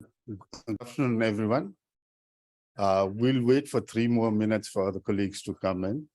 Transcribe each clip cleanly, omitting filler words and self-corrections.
Good afternoon, everyone. We'll wait for 3 more minutes for the colleagues to come in.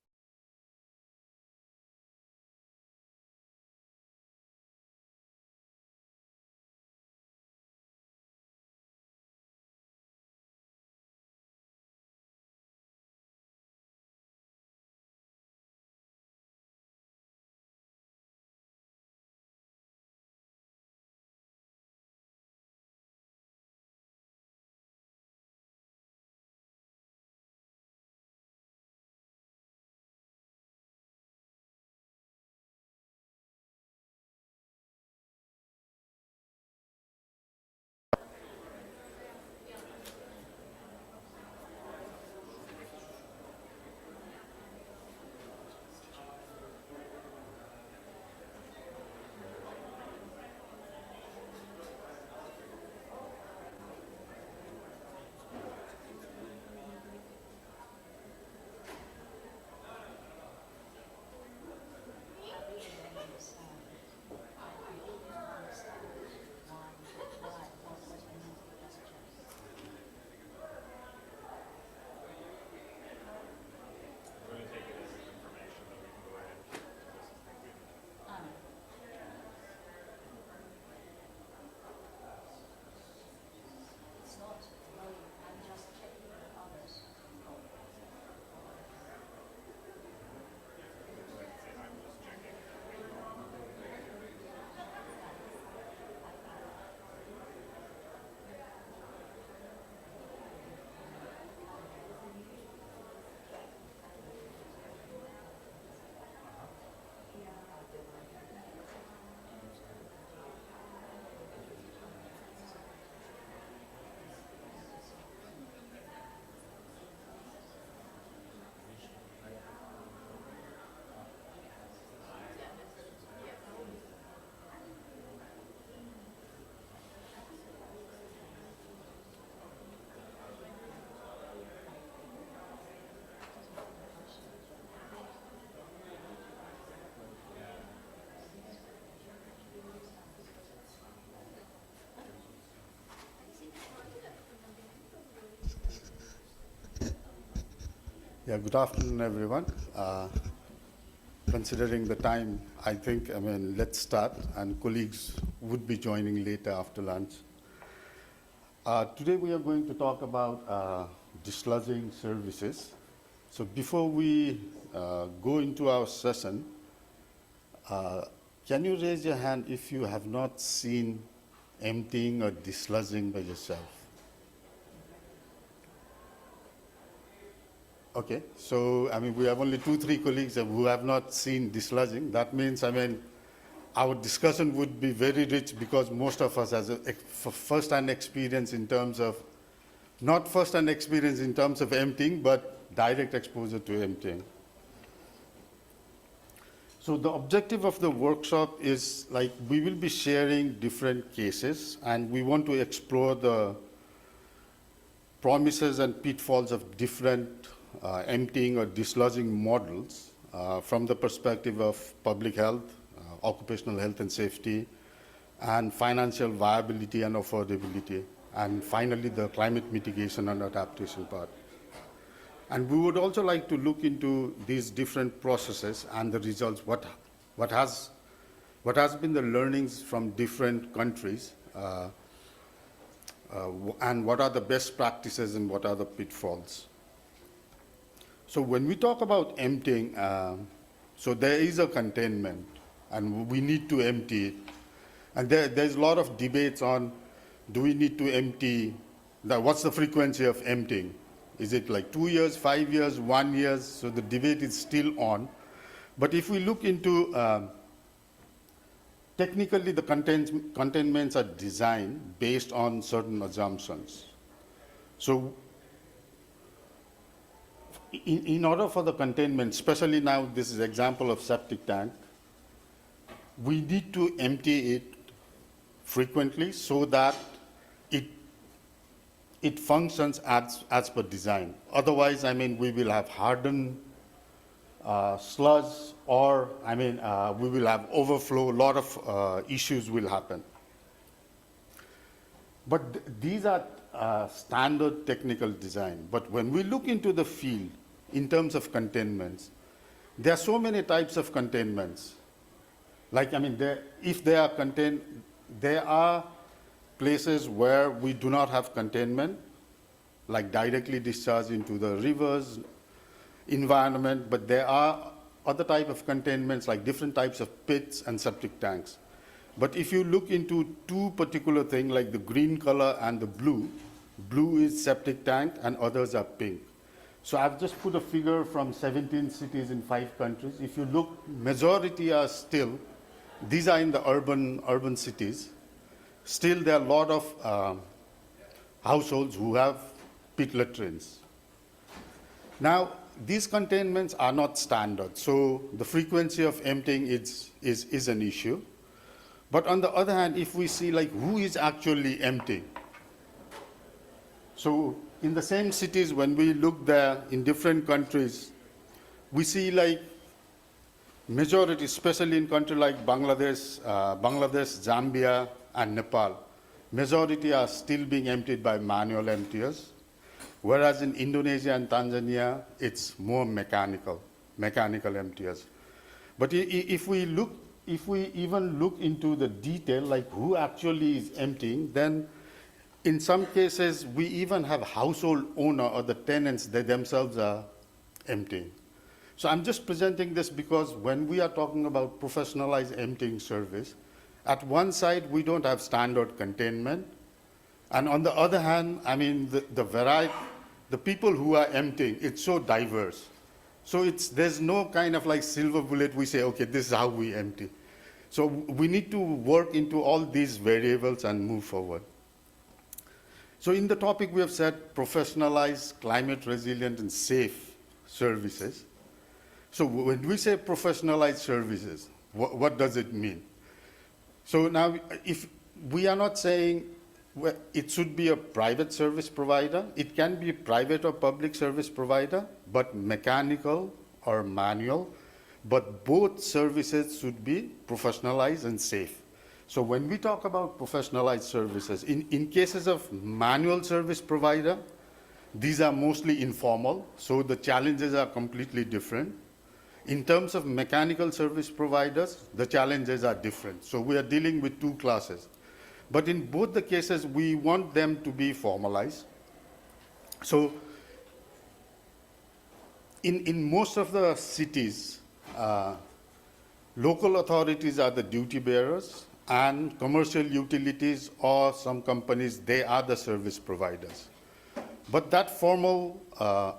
Yeah, good afternoon, everyone. Considering the time, let's start, and colleagues would be joining later after lunch. Today we are going to talk about dislodging services. So before we go into our session, can you raise your hand if you have not seen emptying or dislodging by yourself? Okay, so we have only 2-3 colleagues who have not seen dislodging. That means our discussion would be very rich because most of us has a first-hand experience in terms of, not first-hand experience in terms of emptying, but direct exposure to emptying. So the objective of the workshop is we will be sharing different cases, and we want to explore the promises and pitfalls of different emptying or dislodging models from the perspective of public health, occupational health and safety, and financial viability and affordability, and finally the climate mitigation and adaptation part. And we would also like to look into these different processes and the results, what has been the learnings from different countries, and what are the best practices and what are the pitfalls. So when we talk about emptying, so there is a containment, and we need to empty it. And there's a lot of debates on, do we need to empty, what's the frequency of emptying? Is it like 2 years, 5 years, 1 year? So the debate is still on. But if we look into, technically the containments are designed based on certain assumptions. So in order for the containment, especially now this is example of septic tank, we need to empty it frequently so that it functions as per design. Otherwise, we will have hardened sludge, or we will have overflow. A lot of issues will happen. But these are standard technical design. But when we look into the field in terms of containments, there are so many types of containments. Like, I mean, if they are contained, there are places where we do not have containment, like directly discharged into the rivers, environment, but there are other type of containments, like different types of pits and septic tanks. But if you look into two particular things, like the green color and the blue is septic tank and others are pink. So I've just put a figure from 17 cities in 5 countries. If you look, majority are still, these are in the urban cities. Still, there are a lot of households who have pit latrines. Now, these containments are not standard, so the frequency of emptying is an issue. But on the other hand, if we see like who is actually emptying, so in the same cities, when we look there in different countries, we see like majority, especially in countries like Bangladesh, Zambia, and Nepal, majority are still being emptied by manual emptiers, whereas in Indonesia and Tanzania, it's more mechanical emptiers. But if we even look into the detail, like who actually is emptying, then in some cases, we even have household owner or the tenants, they themselves are emptying. So I'm just presenting this because when we are talking about professionalized emptying service, at one side, we don't have standard containment. And on the other hand, I mean, the variety, the people who are emptying, it's so diverse. So there's no kind of like silver bullet, we say, okay, this is how we empty. So we need to work into all these variables and move forward. So in the topic, we have said professionalized, climate resilient, and safe services. So when we say professionalized services, what does it mean? So now, if we are not saying it should be a private service provider, it can be a private or public service provider, but mechanical or manual, but both services should be professionalized and safe. So when we talk about professionalized services, in cases of manual service provider, these are mostly informal, so the challenges are completely different. In terms of mechanical service providers, the challenges are different. So we are dealing with two classes. But in both the cases, we want them to be formalized. So in most of the cities, local authorities are the duty bearers, and commercial utilities or some companies, they are the service providers. But that formal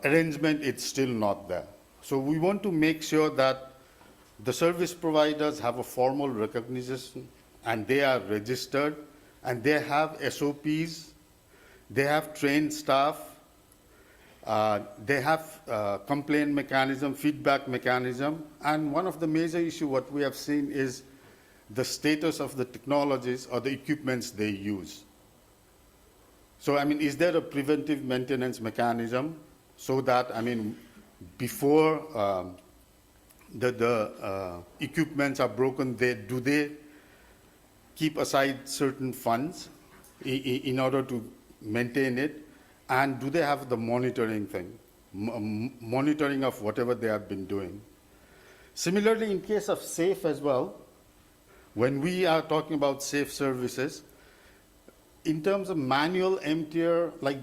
arrangement, it's still not there. So we want to make sure that the service providers have a formal recognition and they are registered and they have SOPs, they have trained staff, they have complaint mechanism, feedback mechanism, and one of the major issues what we have seen is the status of the technologies or the equipments they use. So, I mean, is there a preventive maintenance mechanism so that, I mean, before the equipments are broken, do they keep aside certain funds in order to maintain it? And do they have the monitoring thing, monitoring of whatever they have been doing? Similarly, in case of safe as well, when we are talking about safe services, in terms of manual emptier, like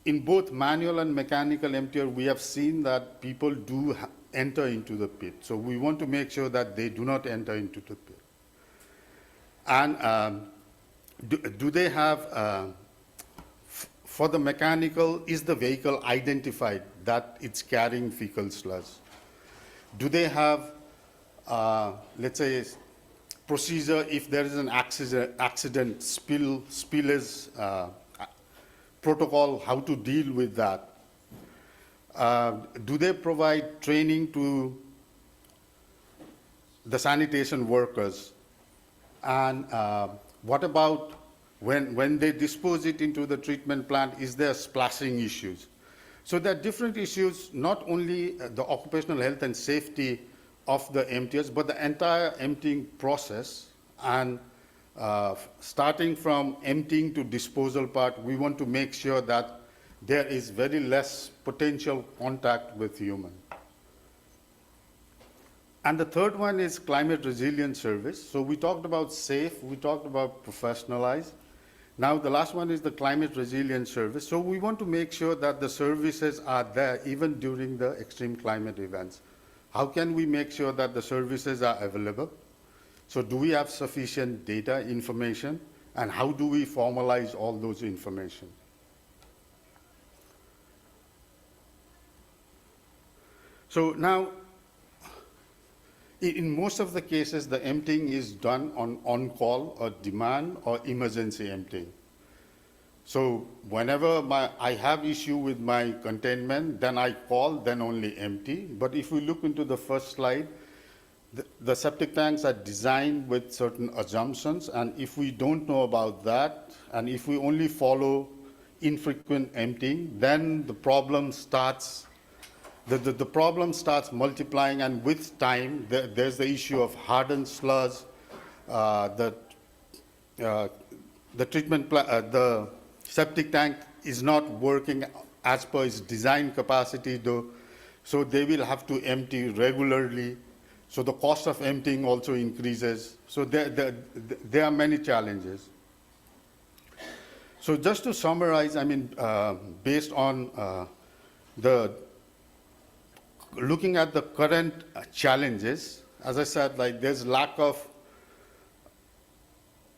in both manual and mechanical emptier, we have seen that people do enter into the pit. So we want to make sure that they do not enter into the pit. And do they have, for the mechanical, is the vehicle identified that it's carrying fecal sludge? Do they have, let's say, procedure if there is an accident, spillage protocol, how to deal with that? Do they provide training to the sanitation workers? And what about when they dispose it into the treatment plant, is there splashing issues? So there are different issues, not only the occupational health and safety of the emptiers, but the entire emptying process and starting from emptying to disposal part, we want to make sure that there is very less potential contact with human. And the third one is climate resilient service. So we talked about safe, we talked about professionalized. Now the last one is the climate resilient service. So we want to make sure that the services are there even during the extreme climate events. How can we make sure that the services are available? So do we have sufficient data, information, and how do we formalize all those information? So now, in most of the cases, the emptying is done on-call or demand or emergency emptying. So whenever I have issue with my containment, then I call, then only empty. But if we look into the first slide, the septic tanks are designed with certain assumptions, and if we don't know about that, and if we only follow infrequent emptying, then the problem starts the problem starts multiplying, and with time, there's the issue of hardened sludge, the septic tank is not working as per its design capacity, though, so they will have to empty regularly. So the cost of emptying also increases. So there are many challenges. So just to summarize, I mean, based on looking at the current challenges, as I said, like there's lack of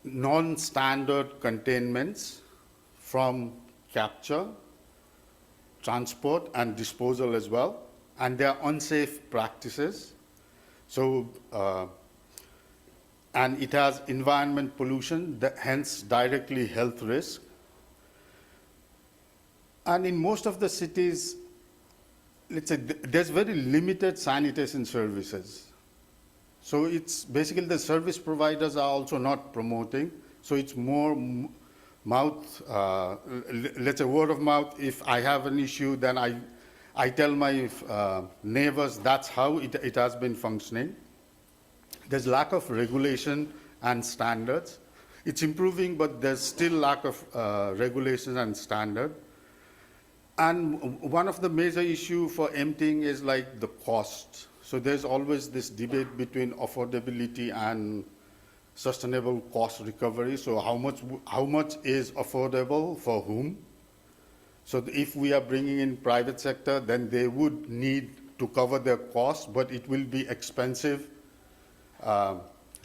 non-standard containments from capture, transport, and disposal as well, and there are unsafe practices. So, and it has environment pollution, hence directly health risk. And in most of the cities, let's say there's very limited sanitation services. So it's basically the service providers are also not promoting. So it's more mouth, let's say word of mouth. If I have an issue, then I tell my neighbors. That's how it has been functioning. There's lack of regulation and standards. It's improving, but there's still lack of regulation and standard. And one of the major issues for emptying is like the cost. So there's always this debate between affordability and sustainable cost recovery. So how much is affordable for whom? So if we are bringing in private sector, then they would need to cover their costs, but it will be expensive to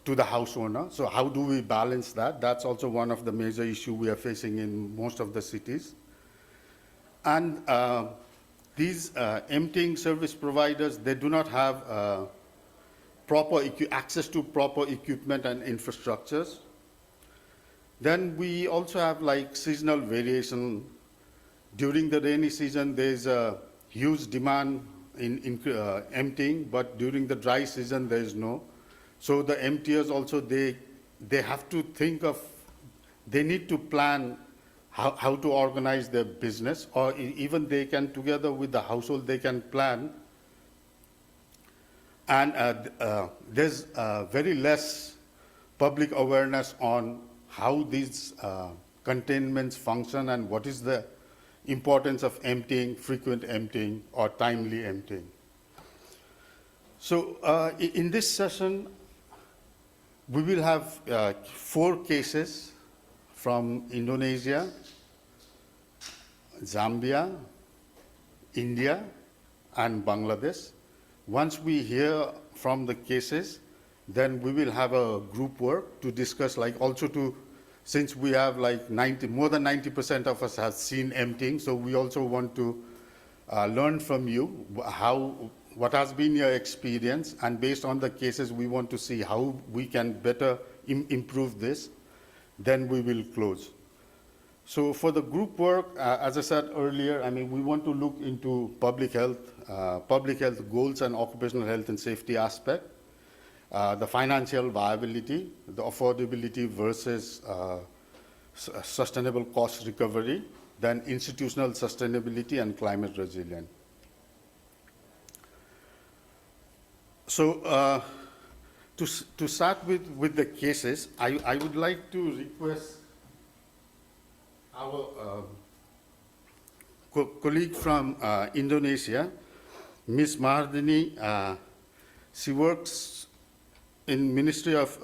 the house owner. So how do we balance that? That's also one of the major issues we are facing in most of the cities. And these emptying service providers, they do not have proper access to proper equipment and infrastructures. Then we also have like seasonal variation. During the rainy season, there's a huge demand in emptying, but during the dry season, there is no. So the emptiers also, they have to think of, they need to plan how to organize their business, or even they can, together with the household, they can plan. And there's very less public awareness on how these containments function and what is the importance of emptying, frequent emptying, or timely emptying. So in this session, we will have 4 cases from Indonesia, Zambia, India, and Bangladesh. Once we hear from the cases, then we will have a group work to discuss, like also to, since we have like more than 90% of us have seen emptying, so we also want to learn from you what has been your experience, and based on the cases, we want to see how we can better improve this. Then we will close. So for the group work, as I said earlier, I mean, we want to look into public health goals and occupational health and safety aspect, the financial viability, the affordability versus sustainable cost recovery, then institutional sustainability and climate resilience. So To start with the cases, I would like to request our colleague from Indonesia, Ms. Mardini. She works in Ministry of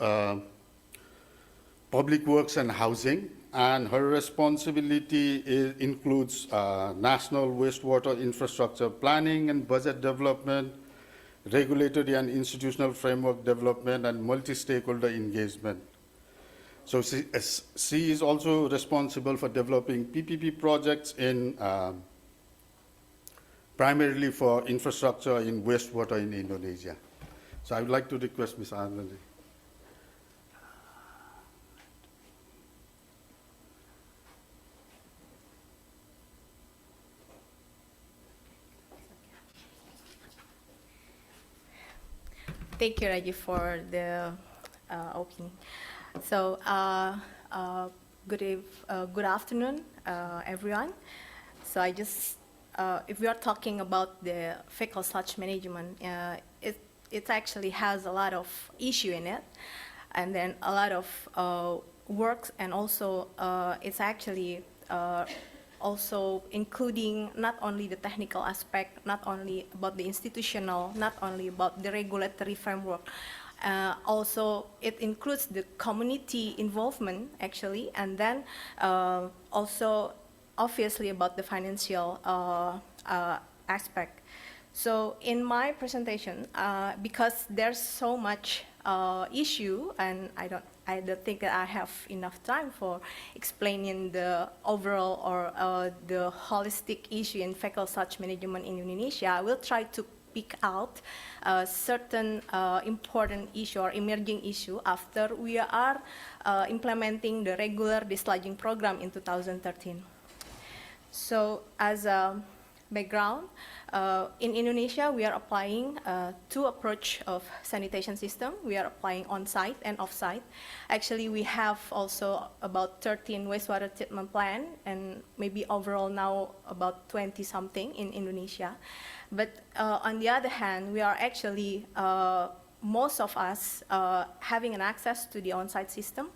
Public Works and Housing, and her responsibility includes national wastewater infrastructure planning and budget development, regulatory and institutional framework development, and multi-stakeholder engagement. So she is also responsible for developing PPP projects in primarily for infrastructure in wastewater in Indonesia. So I would like to request Ms. Arnandi. Thank you, Raji, for the opening. So, good afternoon, everyone. So I just, if we are talking about the fecal sludge management, it actually has a lot of issue in it, and then a lot of work, and also it's actually also including not only the technical aspect, not only about the institutional, not only about the regulatory framework, also it includes the community involvement actually, and then also obviously about the financial aspect. So in my presentation, because there's so much issue, and I don't think that I have enough time for explaining the overall or the holistic issue in fecal sludge management in Indonesia. I will try to pick out certain important issue or emerging issue after we are implementing the regular desludging program in 2013. So as a background, in Indonesia, we are applying two approach of sanitation system. We are applying on-site and off-site. Actually, we have also about 13 wastewater treatment plant, and maybe overall now about 20 something in Indonesia. But on the other hand, we are actually, most of us having an access to the on-site system.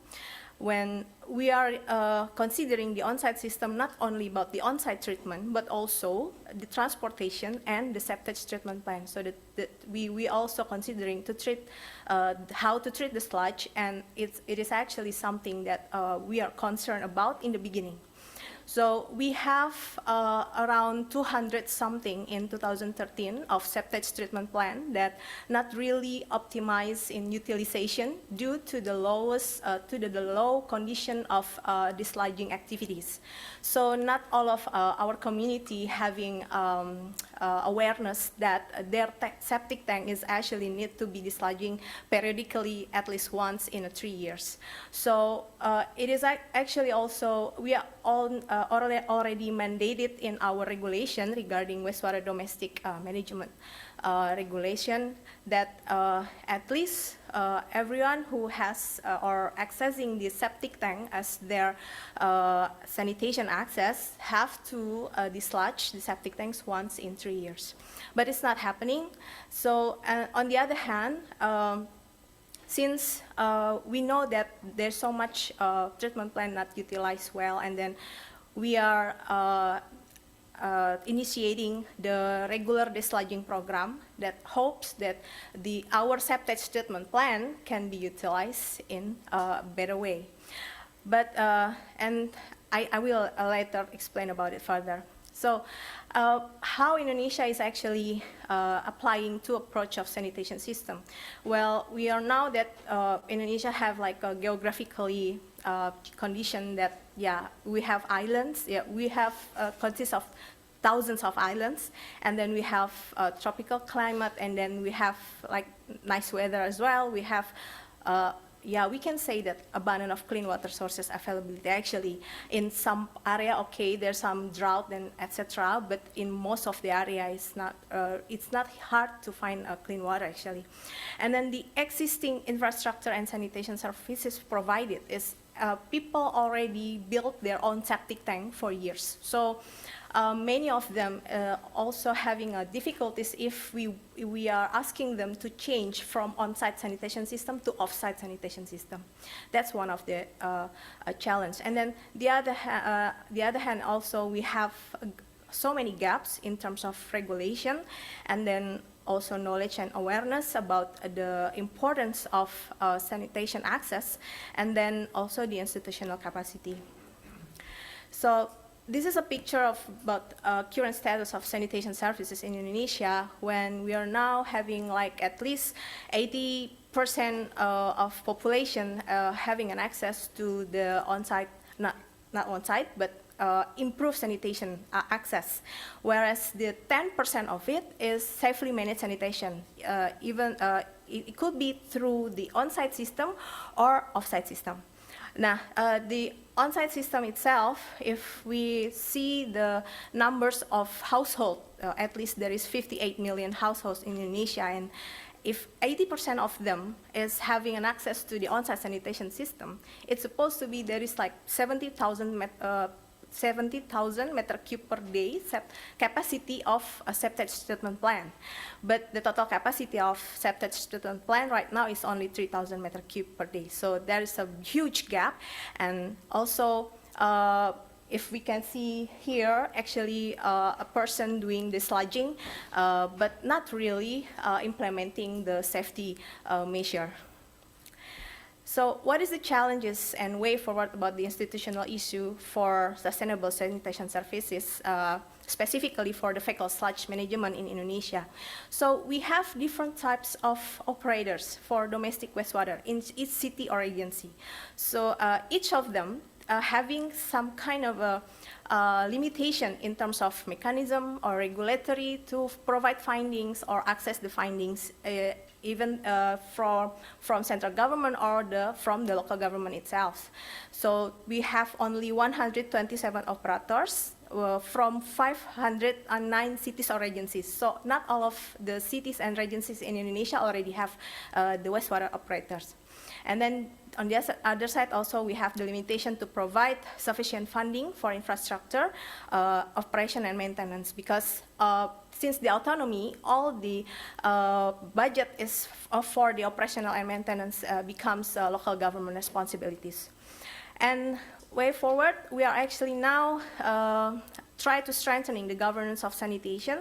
When we are considering the on-site system, not only about the on-site treatment, but also the transportation and the septage treatment plan. So that we also considering to treat, how to treat the sludge, and it is actually something that we are concerned about in the beginning. So we have around 200 something in 2013 of septage treatment plan that not really optimized in utilization due to the low condition of desludging activities. So not all of our community having awareness that their septic tank is actually need to be desludging periodically at least once in 3 years. So it is actually also, we are all already mandated in our regulation regarding wastewater domestic management regulation that at least everyone who has or accessing the septic tank as their sanitation access have to desludge the septic tanks once in 3 years. But it's not happening. So on the other hand, since we know that there's so much treatment plan not utilized well, and then we are initiating the regular desludging program that hopes that our septage treatment plan can be utilized in a better way. But, and I will later explain about it further. So how Indonesia is actually applying two approach of sanitation system. Well, we are now that Indonesia have like a geographically condition that, yeah, we have islands. Yeah, we have consists of thousands of islands, and then we have tropical climate, and then we have like nice weather as well. We have, yeah, we can say that abundance of clean water sources availability. Actually, in some area, okay, there's some drought and etc. But in most of the area, it's not hard to find clean water actually. And then the existing infrastructure and sanitation services provided is people already built their own septic tank for years. So many of them also having difficulties if we are asking them to change from on-site sanitation system to off-site sanitation system. That's one of the challenge. And then the other hand also we have so many gaps in terms of regulation, and then also knowledge and awareness about the importance of sanitation access, and then also the institutional capacity. So this is a picture of about current status of sanitation services in Indonesia, when we are now having like at least 80% of population having an access to the on-site, not on-site, but improved sanitation access, whereas the 10% of it is safely managed sanitation. It could be through the on-site system or off-site system. Now, the on-site system itself, if we see the numbers of households, at least there is 58 million households in Indonesia, and if 80% of them is having an access to the on-site sanitation system, it's supposed to be there is like 70,000 meter cube per day capacity of a septic treatment plant. But the total capacity of septic treatment plant right now is only 3,000 meter cube per day. So there is a huge gap. And also, if we can see here, actually a person doing desludging, but not really implementing the safety measure. So what is the challenges and way forward about the institutional issue for sustainable sanitation services, specifically for the fecal sludge management in Indonesia? So we have different types of operators for domestic wastewater in each city or agency. So each of them having some kind of a limitation in terms of mechanism or regulatory to provide findings or access the findings, even from central government or from the local government itself. So we have only 127 operators from 509 cities or agencies. So not all of the cities and agencies in Indonesia already have the wastewater operators. And then on the other side also we have the limitation to provide sufficient funding for infrastructure, operation and maintenance, because since the autonomy, all the budget is for the operational and maintenance becomes local government responsibilities. And way forward, we are actually now try to strengthening the governance of sanitation,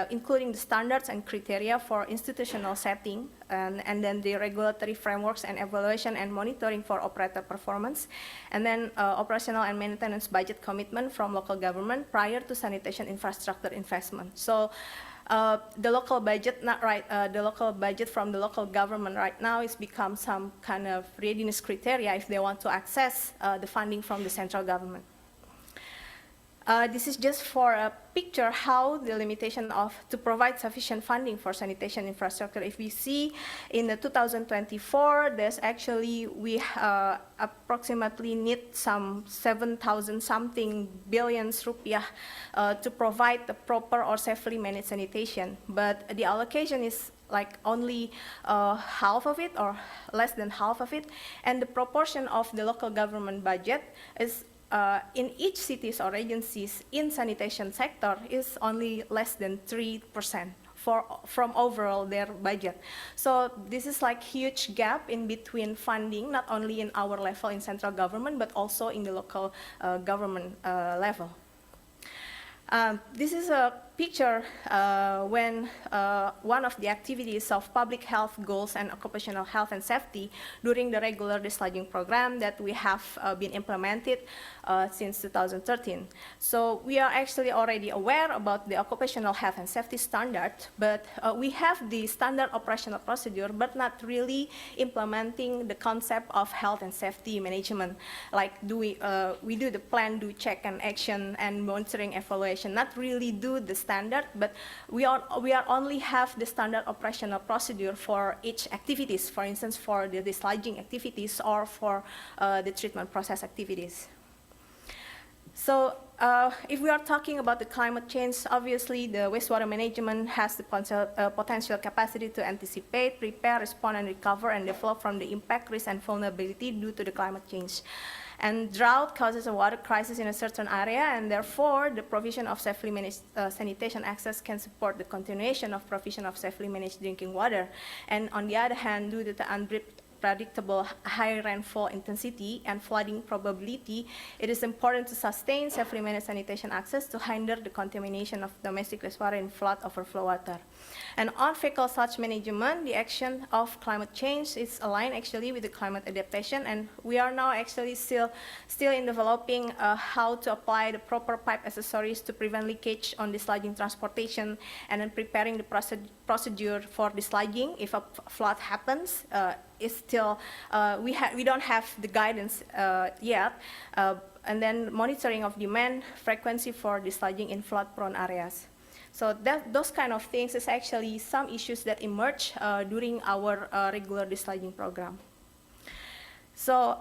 including the standards and criteria for institutional setting, and then the regulatory frameworks and evaluation and monitoring for operator performance, and then operational and maintenance budget commitment from local government prior to sanitation infrastructure investment. So the local budget, the local budget from the local government right now is become some kind of readiness criteria if they want to access the funding from the central government. This is just for a picture how the limitation to provide sufficient funding for sanitation infrastructure. If we see in the 2024, there's actually, we approximately need some 7,000 something billions rupiah to provide the proper or safely managed sanitation. But the allocation is like only half of it or less than half of it. And the proportion of the local government budget is in each cities or agencies in sanitation sector is only less than 3% from overall their budget. So this is like huge gap in between funding, not only in our level in central government, but also in the local government level. This is a picture when one of the activities of public health goals and occupational health and safety during the regular desludging program that we have been implemented since 2013. So we are actually already aware about the occupational health and safety standard, but we have the standard operational procedure, but not really implementing the concept of health and safety management. Like we do the plan, do check and action and monitoring evaluation, not really do the standard, but we only have the standard operational procedure for each activities, for instance, for the desludging activities or for the treatment process activities. So if we are talking about the climate change, obviously the wastewater management has the potential capacity to anticipate, prepare, respond, and recover and develop from the impact, risk, and vulnerability due to the climate change. And drought causes a water crisis in a certain area, and therefore the provision of safely managed sanitation access can support the continuation of provision of safely managed drinking water. And on the other hand, due to the unpredictable high rainfall intensity and flooding probability, it is important to sustain safely managed sanitation access to hinder the contamination of domestic wastewater in flood overflow water. And on fecal sludge management, the action of climate change is aligned actually with the climate adaptation, and we are now actually still in developing how to apply the proper pipe accessories to prevent leakage on desludging transportation, and then preparing the procedure for desludging if a flood happens. Is still, we don't have the guidance yet, and then monitoring of demand frequency for desludging in flood-prone areas. So those kind of things is actually some issues that emerge during our regular desludging program. So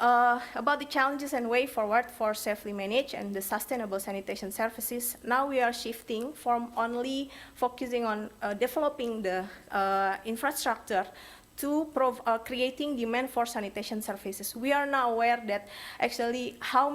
about the challenges and way forward for safely managed and the sustainable sanitation services, now we are shifting from only focusing on developing the infrastructure to creating demand for sanitation services. We are now aware that actually how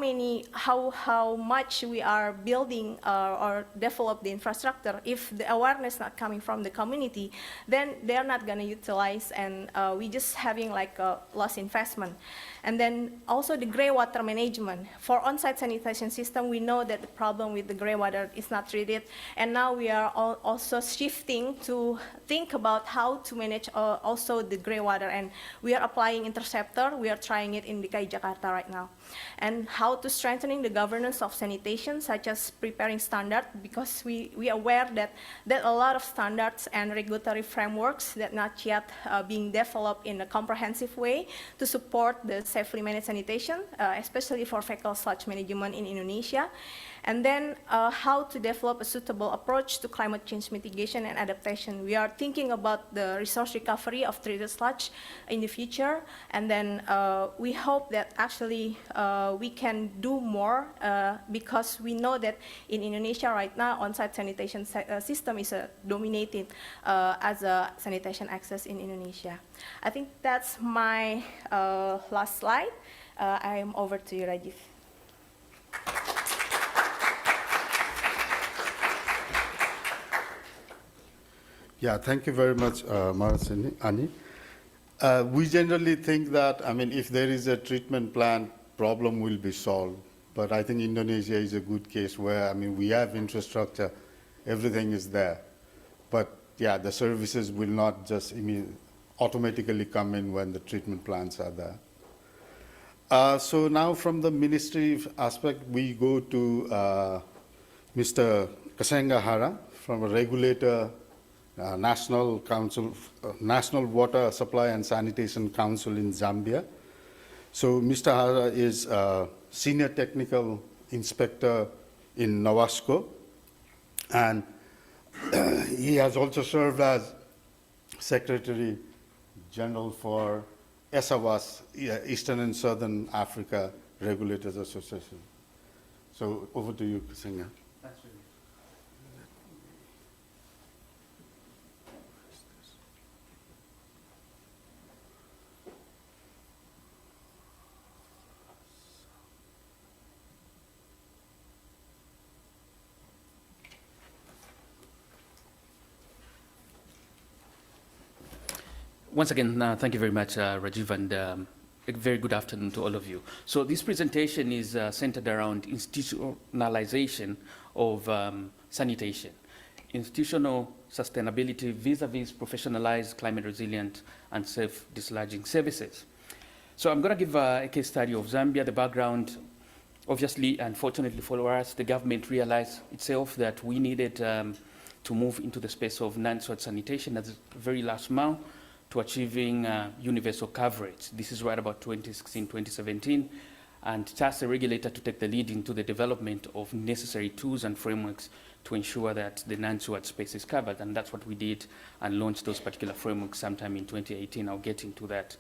much we are building or develop the infrastructure. If the awareness not coming from the community, then they're not going to utilize, and we just having like a lost investment. And then also the gray water management. For on-site sanitation system, we know that the problem with the gray water is not treated, and now we are also shifting to think about how to manage also the gray water, and we are applying interceptor. We are trying it in DKI Jakarta right now. And how to strengthening the governance of sanitation, such as preparing standard, because we are aware that a lot of standards and regulatory frameworks that not yet being developed in a comprehensive way to support the safely managed sanitation, especially for fecal sludge management in Indonesia. And then how to develop a suitable approach to climate change mitigation and adaptation. We are thinking about the resource recovery of treated sludge in the future, and then we hope that actually we can do more because we know that in Indonesia right now, on-site sanitation system is dominated as a sanitation access in Indonesia. I think that's my last slide. I'm over to you, Rajiv. Yeah, thank you very much, Ani. We generally think that, I mean, if there is a treatment plant, problem will be solved. But I think Indonesia is a good case where, I mean, we have infrastructure, everything is there. But yeah, the services will not just automatically come in when the treatment plants are there. So now from the ministry aspect, we go to Mr. Kasenga Hara from a regulator, National Water Supply and Sanitation Council in Zambia. So Mr. Hara is a senior technical inspector in NWASCO, and he has also served as Secretary General for ESAWAS, Eastern and Southern Africa Regulators Association. So over to you, Kasenga. Once again, thank you very much, Rajiv, and a very good afternoon to all of you. So this presentation is centered around institutionalization of sanitation, institutional sustainability vis-a-vis professionalized, climate resilient, and safe dislodging services. So I'm going to give a case study of Zambia. The background, obviously, unfortunately for us, the government realized itself that we needed to move into the space of non-sewage sanitation as a very last mile to achieving universal coverage. This is right about 2016, 2017, and tasked the regulator to take the lead into the development of necessary tools and frameworks to ensure that the non-sewage space is covered, and that's what we did and launched those particular frameworks sometime in 2018. I'll get into that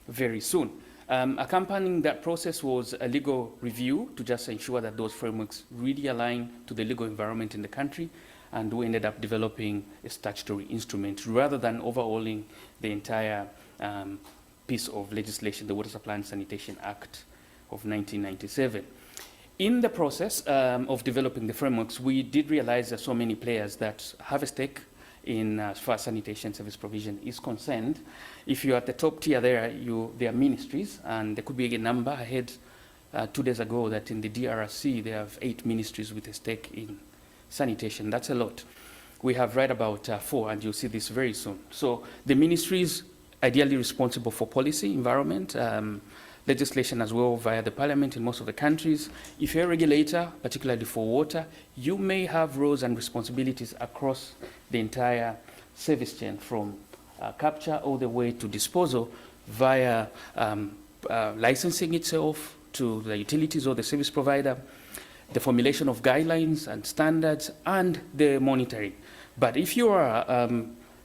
very soon. Accompanying that process was a legal review to just ensure that those frameworks really align to the legal environment in the country, and we ended up developing a statutory instrument rather than overhauling the entire piece of legislation, the Water Supply and Sanitation Act of 1997. In the process of developing the frameworks, we did realize that so many players that have a stake in as far as sanitation service provision is concerned. If you're at the top tier there are ministries, and there could be a number. I heard 2 days ago that in the DRC they have 8 ministries with a stake in sanitation. That's a lot. We have right about 4, and you'll see this very soon. So the ministries ideally responsible for policy, environment, legislation as well via the parliament in most of the countries. If you're a regulator, particularly for water, you may have roles and responsibilities across the entire service chain from capture all the way to disposal via licensing itself to the utilities or the service provider, the formulation of guidelines and standards, and the monitoring. But if you are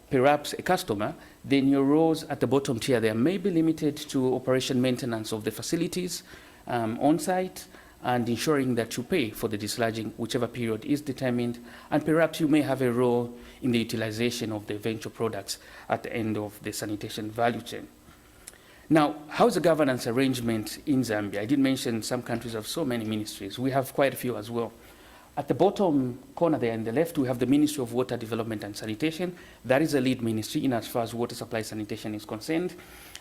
perhaps a customer, then your roles at the bottom tier there may be limited to operation maintenance of the facilities on site and ensuring that you pay for the dislodging, whichever period is determined, and perhaps you may have a role in the utilization of the eventual products at the end of the sanitation value chain. Now, how's the governance arrangement in Zambia? I did mention some countries have so many ministries. We have quite a few as well. At the bottom corner there on the left, we have the Ministry of Water Development and Sanitation. That is a lead ministry in as far as water supply sanitation is concerned,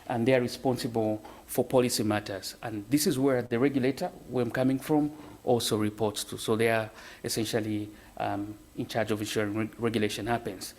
and they are responsible for policy matters. And this is where the regulator, where I'm coming from, also reports to. So they are essentially in charge of ensuring regulation happens.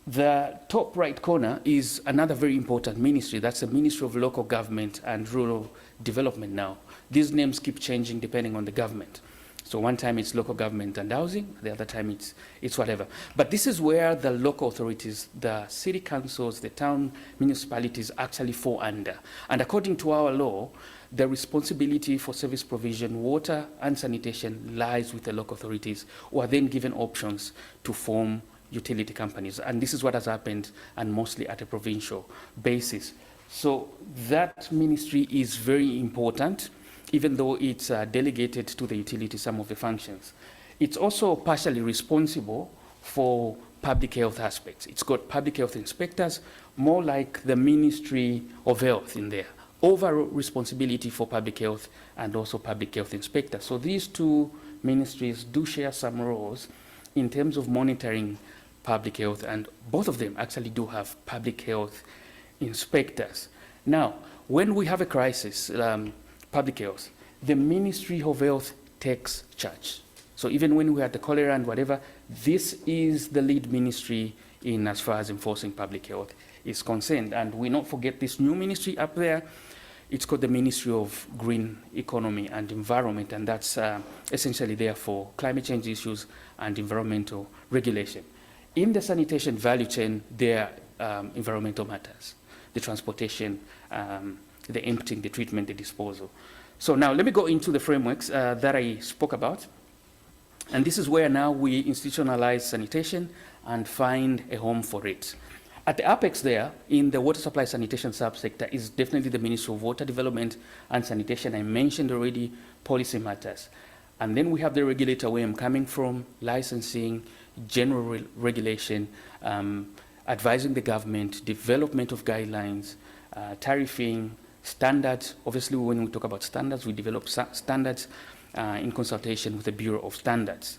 The top right corner is another very important ministry. That's the Ministry of Local Government and Rural Development now. These names keep changing depending on the government. So one time it's local government and housing, the other time it's whatever. But this is where the local authorities, the city councils, the town municipalities actually fall under. And according to our law, the responsibility for service provision, water and sanitation lies with the local authorities, who are then given options to form utility companies. And this is what has happened, and mostly at a provincial basis. So that ministry is very important, even though it's delegated to the utility some of the functions. It's also partially responsible for public health aspects. It's got public health inspectors, more like the Ministry of Health in there. Overall responsibility for public health and also public health inspectors. So these two ministries do share some roles in terms of monitoring public health, and both of them actually do have public health inspectors. Now, when we have a crisis, public health, the Ministry of Health takes charge. So even when we had the cholera and whatever, this is the lead ministry in as far as enforcing public health is concerned. And we not forget this new ministry up there. It's called the Ministry of Green Economy and Environment, and that's essentially there for climate change issues and environmental regulation. In the sanitation value chain, there are environmental matters, the transportation, the emptying, the treatment, the disposal. So now let me go into the frameworks that I spoke about. And this is where now we institutionalize sanitation and find a home for it. At the apex there, in the water supply sanitation subsector, is definitely the Ministry of Water Development and Sanitation. I mentioned already policy matters. And then we have the regulator where I'm coming from, licensing, general regulation, advising the government, development of guidelines, tariffing, standards. Obviously, when we talk about standards, we develop standards in consultation with the Bureau of Standards.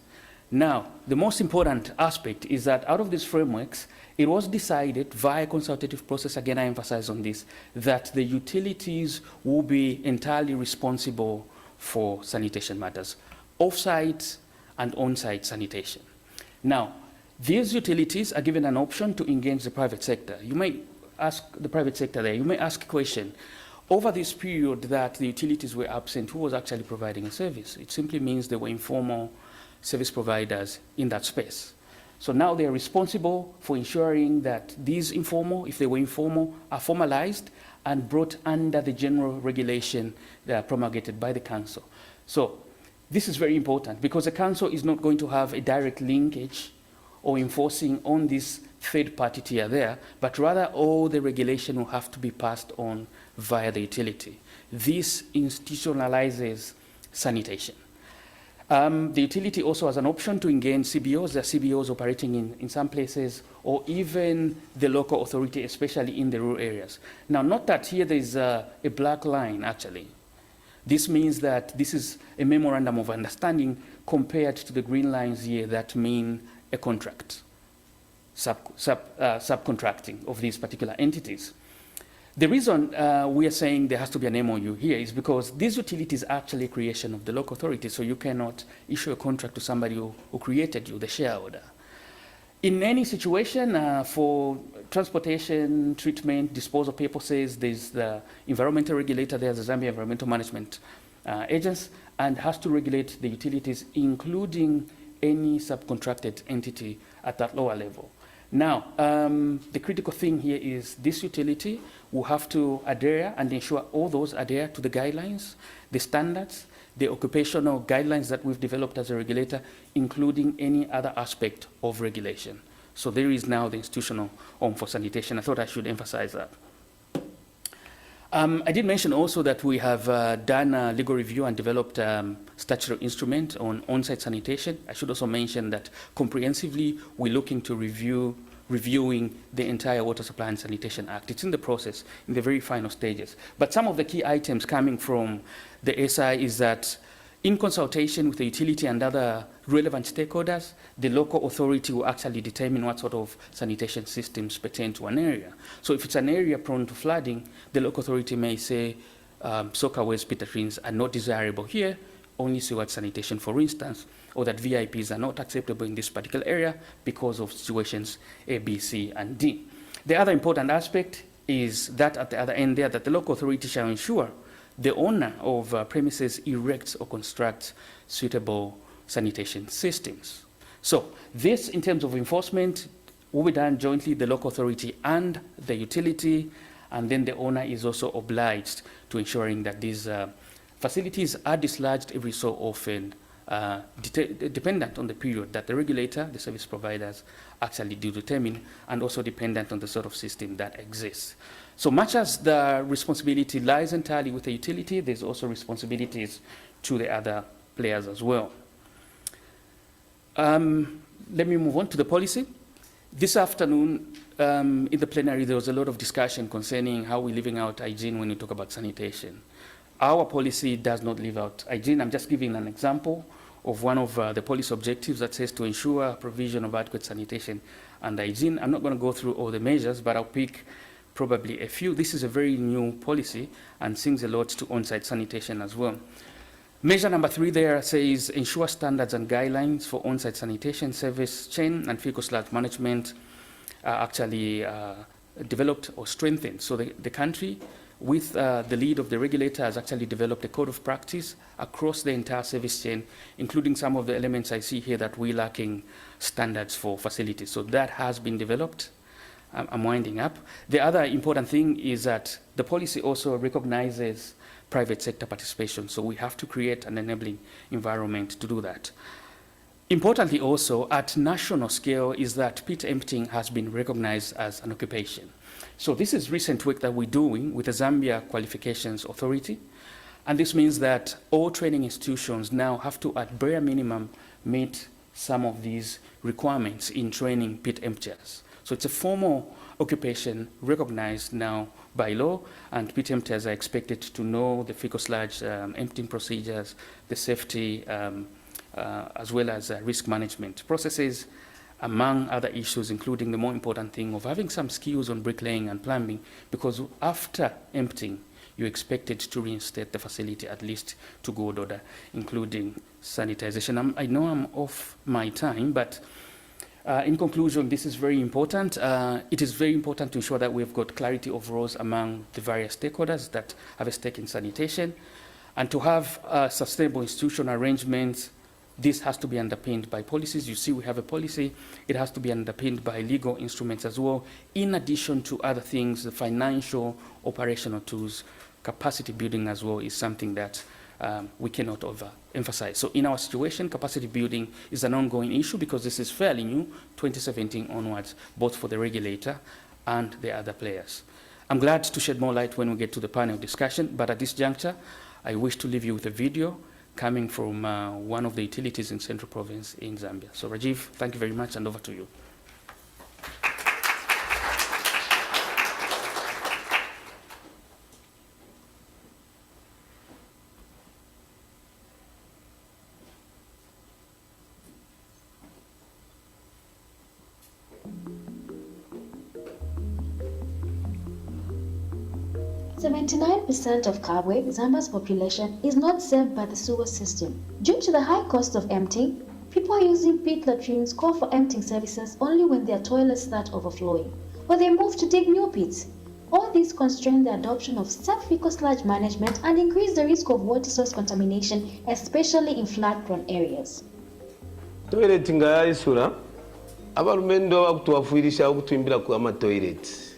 Now, the most important aspect is that out of these frameworks, it was decided via consultative process, again I emphasize on this, that the utilities will be entirely responsible for sanitation matters, off-site and on-site sanitation. Now, these utilities are given an option to engage the private sector. You may ask the private sector there, you may ask a question, over this period that the utilities were absent, who was actually providing a service? It simply means they were informal service providers in that space. So now they are responsible for ensuring that these informal, if they were informal, are formalized and brought under the general regulation that are promulgated by the council. So this is very important because the council is not going to have a direct linkage or enforcing on this third party tier there, but rather all the regulation will have to be passed on via the utility. this institutionalizes sanitation. The utility also has an option to engage CBOs. There are CBOs operating in some places, or even the local authority, especially in the rural areas. Now, note that here there is a black line, actually. This means that this is a memorandum of understanding compared to the green lines here that mean a contract, subcontracting of these particular entities. The reason we are saying there has to be an MOU here is because these utilities are actually a creation of the local authority, so you cannot issue a contract to somebody who created you, the shareholder. In any situation, for transportation, treatment, disposal purposes, there's the environmental regulator, there's the Zambia Environmental Management Agency, and has to regulate the utilities, including any subcontracted entity at that lower level. Now, the critical thing here is this utility will have to adhere and ensure all those adhere to the guidelines, the standards, the occupational guidelines that we've developed as a regulator, including any other aspect of regulation. So there is now the institutional home for sanitation. I thought I should emphasize that. I did mention also that we have done a legal review and developed statutory instrument on on-site sanitation. I should also mention that comprehensively we're looking to reviewing the entire Water Supply and Sanitation Act. It's in the process, in the very final stages. But some of the key items coming from the SI is that in consultation with the utility and other relevant stakeholders, the local authority will actually determine what sort of sanitation systems pertain to an area. So if it's an area prone to flooding, the local authority may say soakaways, pit latrines are not desirable here, only sewage sanitation, for instance, or that VIPs are not acceptable in this particular area because of situations A, B, C, and D. The other important aspect is that at the other end there, that the local authority shall ensure the owner of premises erects or constructs suitable sanitation systems. So this, in terms of enforcement, will be done jointly, the local authority and the utility, and then the owner is also obliged to ensuring that these facilities are dislodged every so often, dependent on the period that the regulator, the service providers, actually do determine, and also dependent on the sort of system that exists. So much as the responsibility lies entirely with the utility, there's also responsibilities to the other players as well. Let me move on to the policy. This afternoon, in the plenary, there was a lot of discussion concerning how we're living out hygiene when we talk about sanitation. Our policy does not leave out hygiene. I'm just giving an example of one of the policy objectives that says to ensure provision of adequate sanitation and hygiene. I'm not going to go through all the measures, but I'll pick probably a few. This is a very new policy and sings a lot to on-site sanitation as well. Measure number 3 there says ensure standards and guidelines for on-site sanitation, service chain, and vehicle sludge management are actually developed or strengthened. So the country, with the lead of the regulator, has actually developed a code of practice across the entire service chain, including some of the elements I see here that we're lacking standards for facilities. So that has been developed. I'm winding up. The other important thing is that the policy also recognizes private sector participation. So we have to create an enabling environment to do that. Importantly also, at national scale, is that pit emptying has been recognized as an occupation. So this is recent work that we're doing with the Zambia Qualifications Authority. And this means that all training institutions now have to, at bare minimum, meet some of these requirements in training pit emptiers. So it's a formal occupation recognized now by law, and pit emptiers are expected to know the fecal sludge emptying procedures, the safety, as well as risk management processes, among other issues, including the more important thing of having some skills on bricklaying and plumbing, because after emptying, you're expected to reinstate the facility at least to good order, including sanitization. I know I'm off my time, but in conclusion, this is very important. It is very important to ensure that we've got clarity of roles among the various stakeholders that have a stake in sanitation, and to have sustainable institutional arrangements. This has to be underpinned by policies. You see, we have a policy. It has to be underpinned by legal instruments as well, in addition to other things, the financial, operational tools. Capacity building as well is something that we cannot overemphasize. So in our situation, capacity building is an ongoing issue because this is fairly new, 2017 onwards, both for the regulator and the other players. I'm glad to shed more light when we get to the panel discussion, but at this juncture, I wish to leave you with a video coming from one of the utilities in Central Province in Zambia. So Rajiv, thank you very much, and over to you. 79% of Kabwe, Zambia's population, is not served by the sewer system. Due to the high cost of emptying, people using pit latrines call for emptying services only when their toilets start overflowing, or they move to dig new pits. All these constrain the adoption of safe-fecal sludge management and increase the risk of water source contamination, especially in flood-prone areas. Toilet nga isura abalumendo bakutuwafuirisha okutwimbira ku ama toilet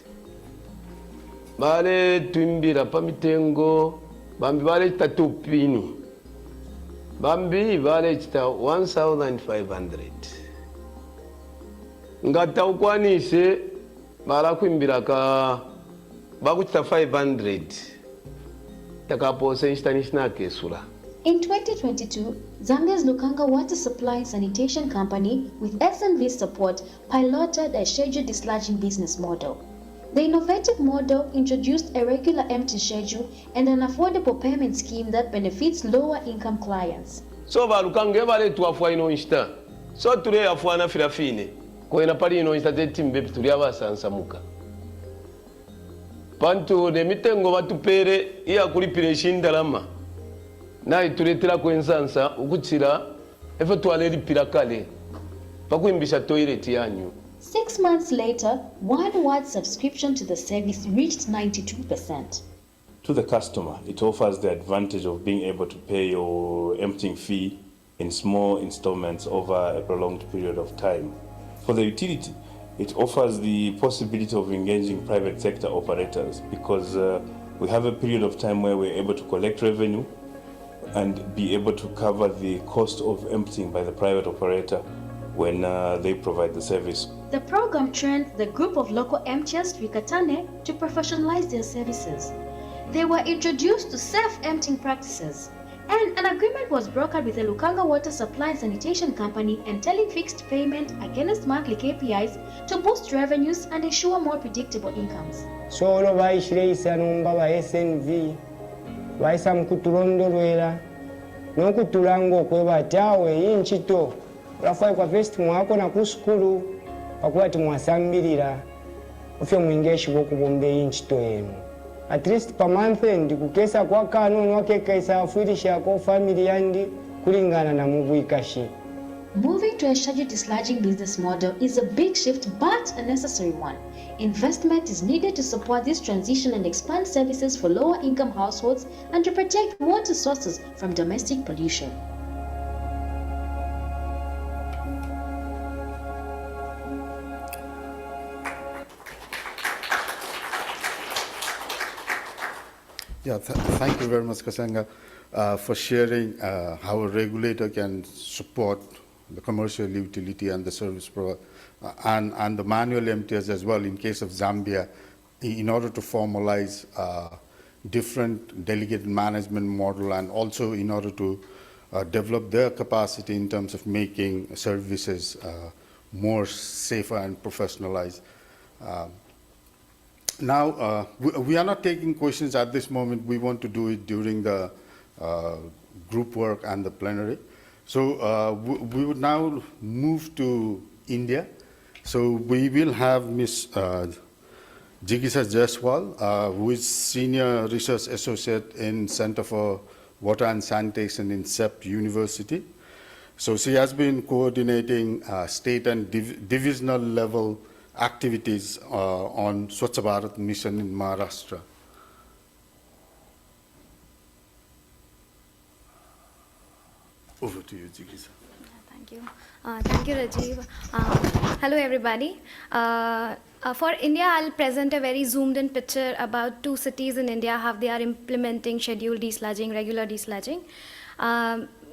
bale twimbira pamitengo bambi bale tatupini bambi bale chita 1500 ngata ukwanise bala kwimbira ka bakuchita 500 takapose instanisna kesura. In 2022, Zambia's Lukanga Water Supply and Sanitation Company, with SNV's support, piloted a scheduled dislodging business model. The innovative model introduced a regular empty schedule and an affordable payment scheme that benefits lower-income clients. So Lukanga bale tuafua ino insta. So today afua na firafine. Ko ina pali ino insta de timbe tuliaba sansamuka. Pantu de mitengo batupere iya kulipire shindalama. Na ituletera kwensansa ukuchira efe tualeri pirakale pakuimbisha toilet yanyu. 6 months later, 1 watt subscription to the service reached 92%. To the customer, it offers the advantage of being able to pay your emptying fee in small installments over a prolonged period of time. For the utility, it offers the possibility of engaging private sector operators because we have a period of time where we're able to collect revenue and be able to cover the cost of emptying by the private operator when they provide the service. The program trained the group of local emptiers Vikatane to professionalize their services. They were introduced to safe emptying practices, and an agreement was brokered with the Lukanga Water Supply and Sanitation Company entailing fixed payment against monthly KPIs to boost revenues and ensure more predictable incomes. Solo baishire numba ba SNV baisa mkutulondolwera nokutulanga okweba tawe inchito ulafai kwa vesti mwako na kusukulu pakuwa timwasambirira ofyo mwingeshi wokubombe inchito yenu. At least per month ndi kukesa kwa kanu nwakekaisa afuirisha kwa family yandi kulingana na mubu ikashi. Moving to a scheduled dislodging business model is a big shift but a necessary one. Investment is needed to support this transition and expand services for lower-income households and to protect water sources from domestic pollution. Yeah, thank you very much, Kasenga, for sharing how a regulator can support the commercial utility and the service provider, and the manual emptiers as well in case of Zambia, in order to formalize different delegated management model and also in order to develop their capacity in terms of making services more safer and professionalized. Now, we are not taking questions at this moment. We want to do it during the group work and the plenary. So we would now move to India. So we will have Ms. Jigisa Jaiswal, who is Senior Research Associate in Center for Water and Sanitation in CEP University. So she has been coordinating state and divisional level activities on Swachh Bharat mission in Maharashtra. Over to you, Jigisa. Thank you. Thank you, Rajiv. Hello, everybody. For India, I'll present a very zoomed-in picture about 2 cities in India, how they are implementing scheduled desludging, regular desludging.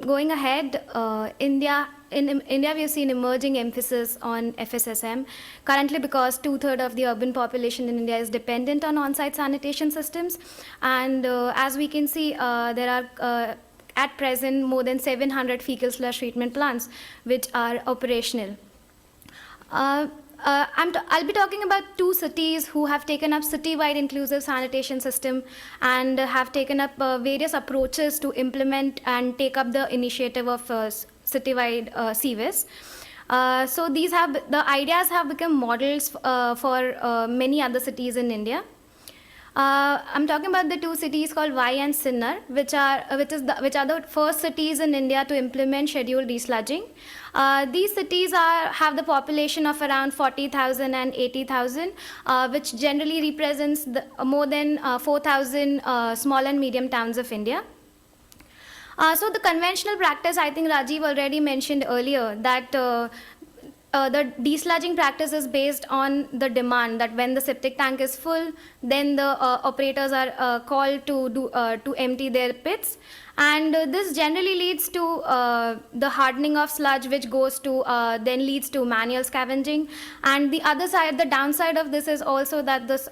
Going ahead, India in India, we have seen emerging emphasis on FSSM, currently because 2/3 of the urban population in India is dependent on on-site sanitation systems. And as we can see, there are at present more than 700 fecal sludge treatment plants which are operational. I'll be talking about 2 cities who have taken up city-wide inclusive sanitation system and have taken up various approaches to implement and take up the initiative of city-wide CVIS. So the ideas have become models for many other cities in India. I'm talking about the 2 cities called Vai and Sinnar, which are the first cities in India to implement scheduled desludging. These cities have the population of around 40,000 and 80,000, which generally represents more than 4,000 small and medium towns of India. So the conventional practice, I think Rajiv already mentioned earlier, that the desludging practice is based on the demand, that when the septic tank is full, then the operators are called to empty their pits. And this generally leads to the hardening of sludge, which goes to then leads to manual scavenging. And the other side, the downside of this is also that this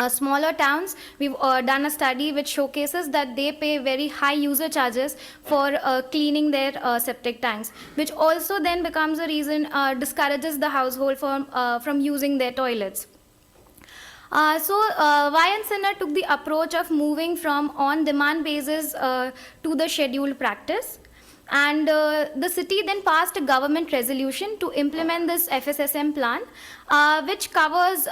smaller towns, we've done a study which showcases that they pay very high user charges for cleaning their septic tanks, which also then becomes a reason, discourages the household from using their toilets. So Vai and Sinnar took the approach of moving from on-demand basis to the scheduled practice. And the city then passed a government resolution to implement this FSSM plan, which covers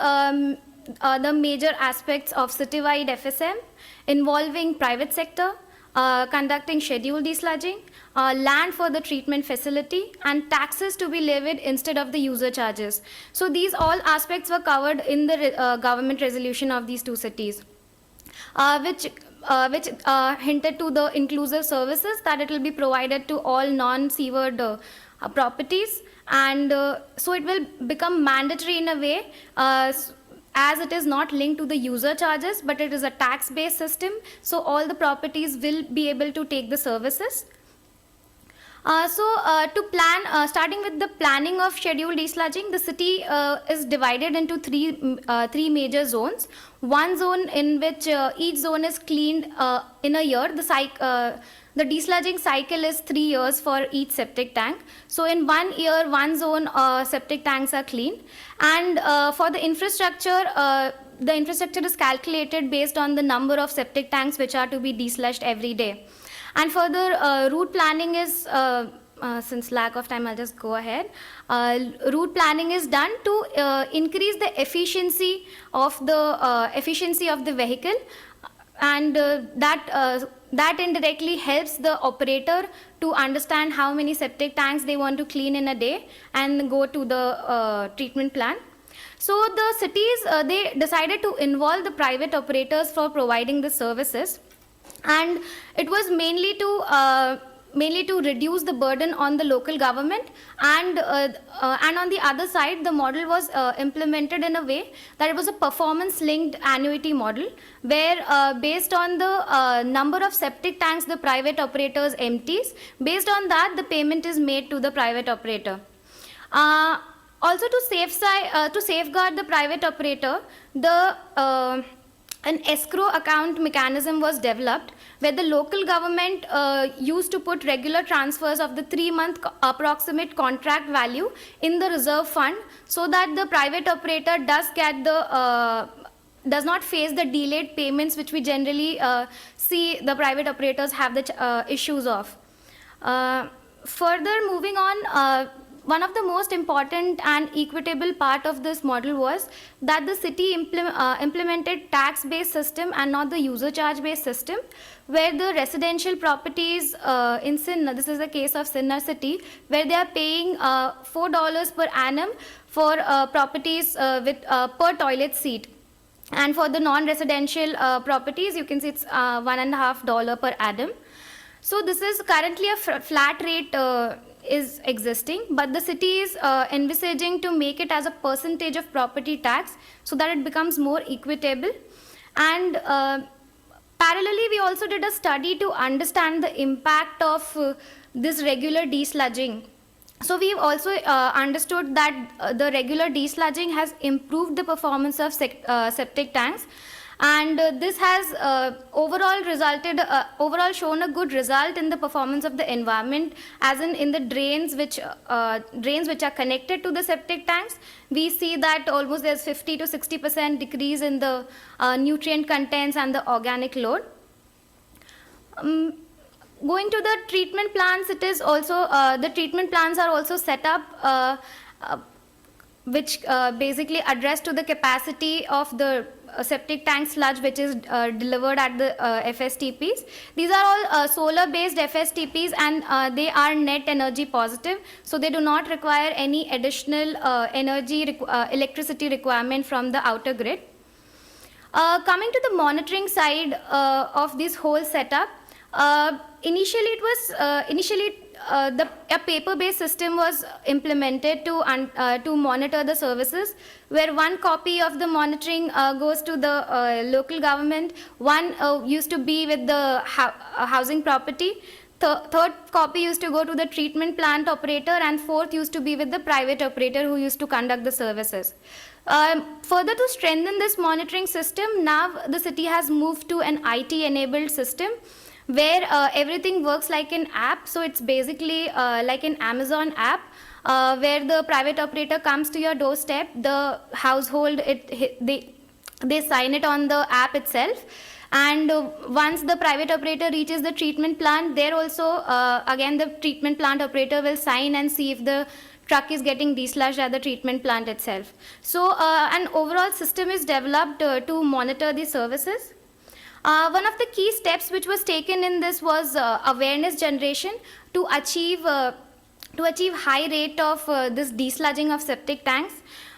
the major aspects of citywide FSM, involving private sector, conducting scheduled desludging, land for the treatment facility, and taxes to be levied instead of the user charges. So these all aspects were covered in the government resolution of these 2 cities, which hinted to the inclusive services, that it will be provided to all non-sewered properties. And so it will become mandatory in a way, as it is not linked to the user charges, but it is a tax-based system, so all the properties will be able to take the services. To plan, starting with the planning of scheduled desludging, the city is divided into three major zones. One zone in which each zone is cleaned in a year. The desludging cycle is 3 years for each septic tank. So in 1 year, one zone septic tanks are cleaned. And for the infrastructure is calculated based on the number of septic tanks which are to be desludged every day. And further, route planning is, since lack of time, I'll just go ahead. Route planning is done to increase the efficiency of the vehicle, and that indirectly helps the operator to understand how many septic tanks they want to clean in a day and go to the treatment plant. So the cities, they decided to involve the private operators for providing the services, and it was mainly to reduce the burden on the local government, and on the other side, the model was implemented in a way that it was a performance-linked annuity model, where based on the number of septic tanks the private operators empties, based on that the payment is made to the private operator. Also to safeguard the private operator, an escrow account mechanism was developed, where the local government used to put regular transfers of the 3-month approximate contract value in the reserve fund, so that the private operator does not face the delayed payments which we generally see the private operators have the issues of. Further, moving on, one of the most important and equitable part of this model was that the city implemented tax-based system and not the user charge-based system, where the residential properties in Sinnar, this is the case of Sinnar city, where they are paying $4 per annum for properties with per toilet seat. And for the non-residential properties, you can see it's $1.50 per annum. So this is currently a flat rate is existing, but the city is envisaging to make it as a percentage of property tax so that it becomes more equitable. And parallelly, we also did a study to understand the impact of this regular desludging So we've also understood that the regular desludging has improved the performance of septic tanks, and this has overall shown a good result in the performance of the environment, as in the drains which are connected to the septic tanks. We see that almost there's 50 to 60% decrease in the nutrient contents and the organic load. Going to the treatment plants, it is also the treatment plants are also set up which basically address to the capacity of the septic tank sludge which is delivered at the FSTPs. These are all solar-based FSTPs, and they are net energy positive, so they do not require any additional electricity requirement from the outer grid. Coming to the monitoring side of this whole setup, initially a paper-based system was implemented to monitor the services, where one copy of the monitoring goes to the local government, one used to be with the housing property, third copy used to go to the treatment plant operator, and fourth used to be with the private operator who used to conduct the services. Further, to strengthen this monitoring system, now the city has moved to an IT-enabled system where everything works like an app. So it's basically like an Amazon app where the private operator comes to your doorstep, the household, they sign it on the app itself. And once the private operator reaches the treatment plant, there also, again, the treatment plant operator will sign and see if the truck is getting desludged at the treatment plant itself. So an overall system is developed to monitor the services. One of the key steps which was taken in this was awareness generation to achieve high rate of this desludging of septic tanks.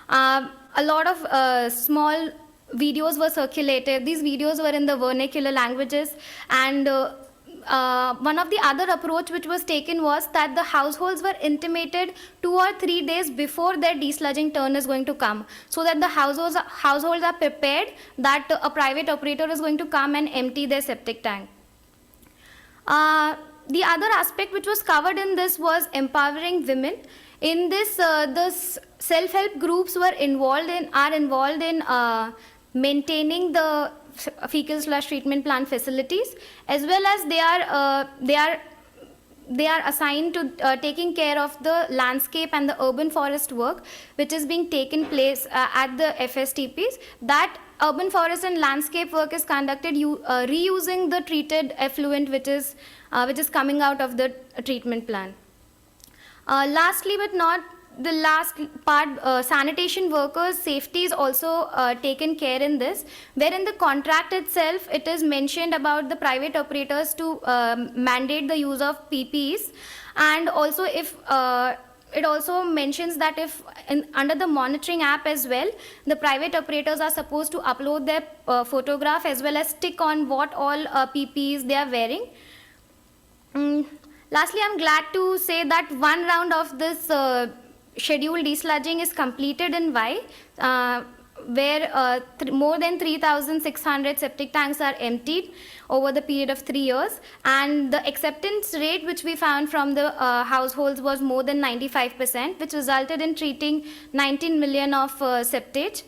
A lot of small videos were circulated. These videos were in the vernacular languages, and one of the other approach which was taken was that the households were intimated 2 or 3 days before their desludging turn is going to come, so that the households are prepared that a private operator is going to come and empty their septic tank. The other aspect which was covered in this was empowering women. In this, the self-help groups are involved in maintaining the fecal/treatment plant facilities, as well as they are assigned to taking care of the landscape and the urban forest work which is being taken place at the FSTPs. That urban forest and landscape work is conducted reusing the treated effluent which is coming out of the treatment plant. Lastly but not the last part, sanitation workers' safety is also taken care in this, where in the contract itself it is mentioned about the private operators to mandate the use of PPEs, and also if it also mentions that if under the monitoring app as well, the private operators are supposed to upload their photograph as well as tick on what all PPEs they are wearing. Lastly, I'm glad to say that one round of this scheduled desludging is completed in Y, where more than 3,600 septic tanks are emptied over the period of 3 years, and the acceptance rate which we found from the households was more than 95%, which resulted in treating 19 million of septage.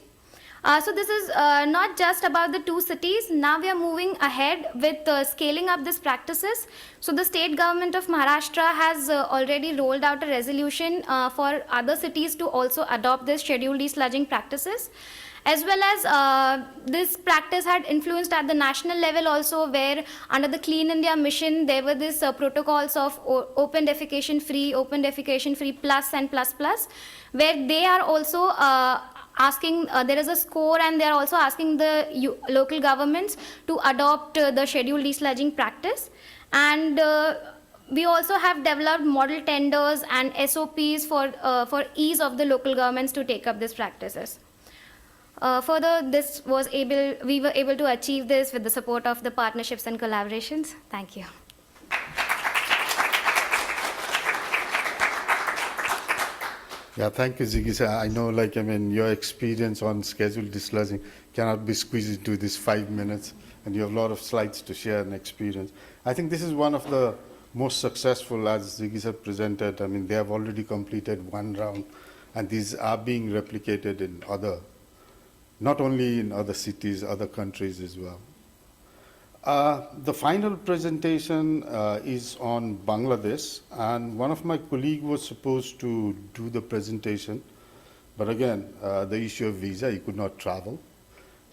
So this is not just about the 2 cities. Now we are moving ahead with scaling up these practices. So the state government of Maharashtra has already rolled out a resolution for other cities to also adopt this scheduled desludging practices, as well as this practice had influenced at the national level also, where under the Clean India mission there were these protocols of open defecation free plus and plus plus, where they are also asking, there is a score, and they are also asking the local governments to adopt the scheduled desludging practice. And we also have developed model tenders and SOPs for ease of the local governments to take up these practices. Further, we were able to achieve this with the support of the partnerships and collaborations. Thank you. Yeah, thank you, Ziggy. I know, your experience on scheduled desludging cannot be squeezed into this 5 minutes, and you have a lot of slides to share and experience. I think this is one of the most successful, as Zigisa presented. I mean, they have already completed one round, and these are being replicated in other, not only in other cities, other countries as well. The final presentation is on Bangladesh, and one of my colleagues was supposed to do the presentation, but again, the issue of visa, he could not travel.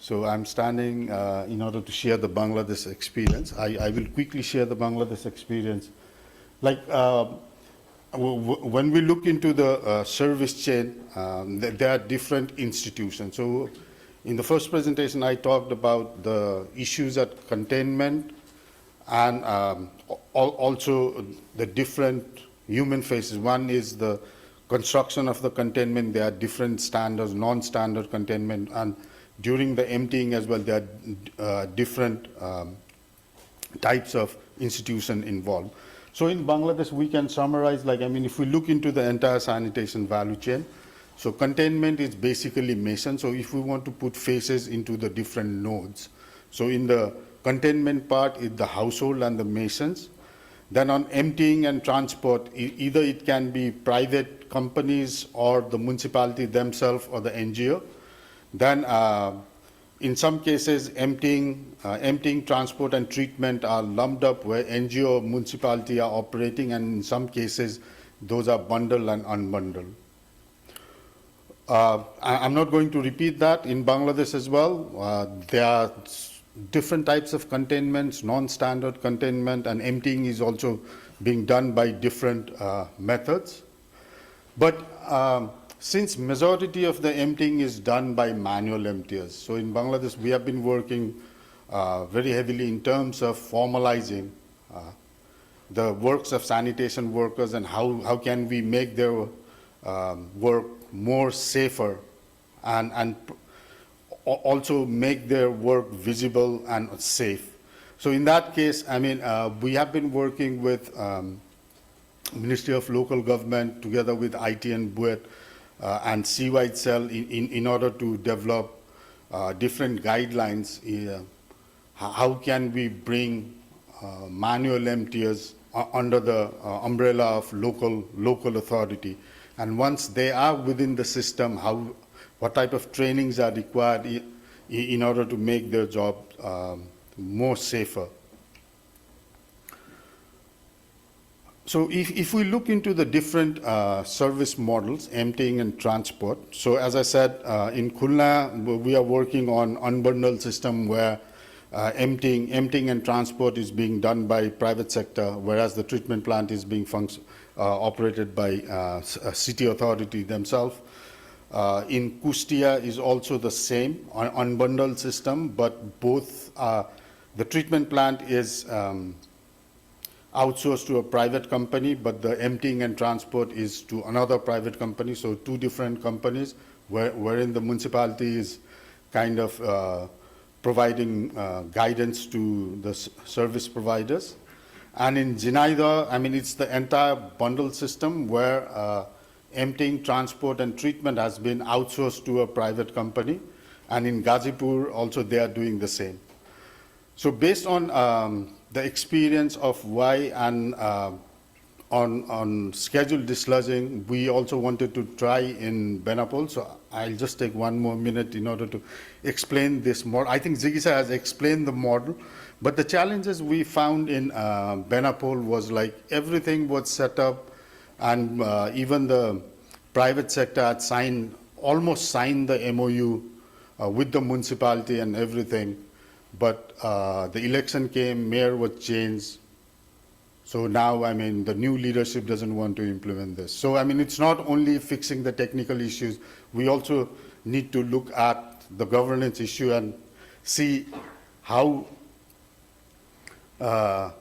So I'm standing in order to share the Bangladesh experience. I will quickly share the Bangladesh experience. Like when we look into the service chain, there are different institutions. So in the first presentation, I talked about the issues at containment and also the different human faces. One is the construction of the containment. There are different standards, non-standard containment, and during the emptying as well, there are different types of institution involved. So in Bangladesh, we can summarize, like, I mean, if we look into the entire sanitation value chain, so containment is basically mason. So if we want to put faces into the different nodes, so in the containment part is the household and the masons. Then on emptying and transport, either it can be private companies or the municipality themselves or the NGO. Then in some cases, emptying, transport and treatment are lumped up where NGO or municipality are operating, and in some cases, those are bundled and unbundled. I'm not going to repeat that. In Bangladesh as well, there are different types of containments, non-standard containment, and emptying is also being done by different methods. But since majority of the emptying is done by manual emptiers, so in Bangladesh we have been working very heavily in terms of formalizing the works of sanitation workers and how can we make their work more safer and also make their work visible and safe. So in that case, I mean, we have been working with Ministry of Local Government together with IT and BUET and CY Cell in order to develop different guidelines. How can we bring manual emptiers under the umbrella of local authority? And once they are within the system, what type of trainings are required in order to make their job more safer? So if we look into the different service models, emptying and transport, so as I said, in Khulna, we are working on unbundled system where emptying and transport is being done by private sector, whereas the treatment plant is being operated by a city authority themselves. In Kustia is also the same, unbundled system, but both the treatment plant is outsourced to a private company, but the emptying and transport is to another private company, so two different companies, wherein the municipality is kind of providing guidance to the service providers. And in Zinaida, I mean, it's the entire bundle system where emptying, transport, and treatment has been outsourced to a private company. And in Gazipur, also they are doing the same. So based on the experience of Y and on scheduled desludging, we also wanted to try in Benapole. So I'll just take one more minute in order to explain this model. I think Zigisa has explained the model, but the challenges we found in Benapole was like everything was set up, and even the private sector had almost signed the MOU with the municipality and everything. But the election came, mayor was changed. So now, I mean, the new leadership doesn't want to implement this. So, I mean, it's not only fixing the technical issues. We also need to look at the governance issue and see how the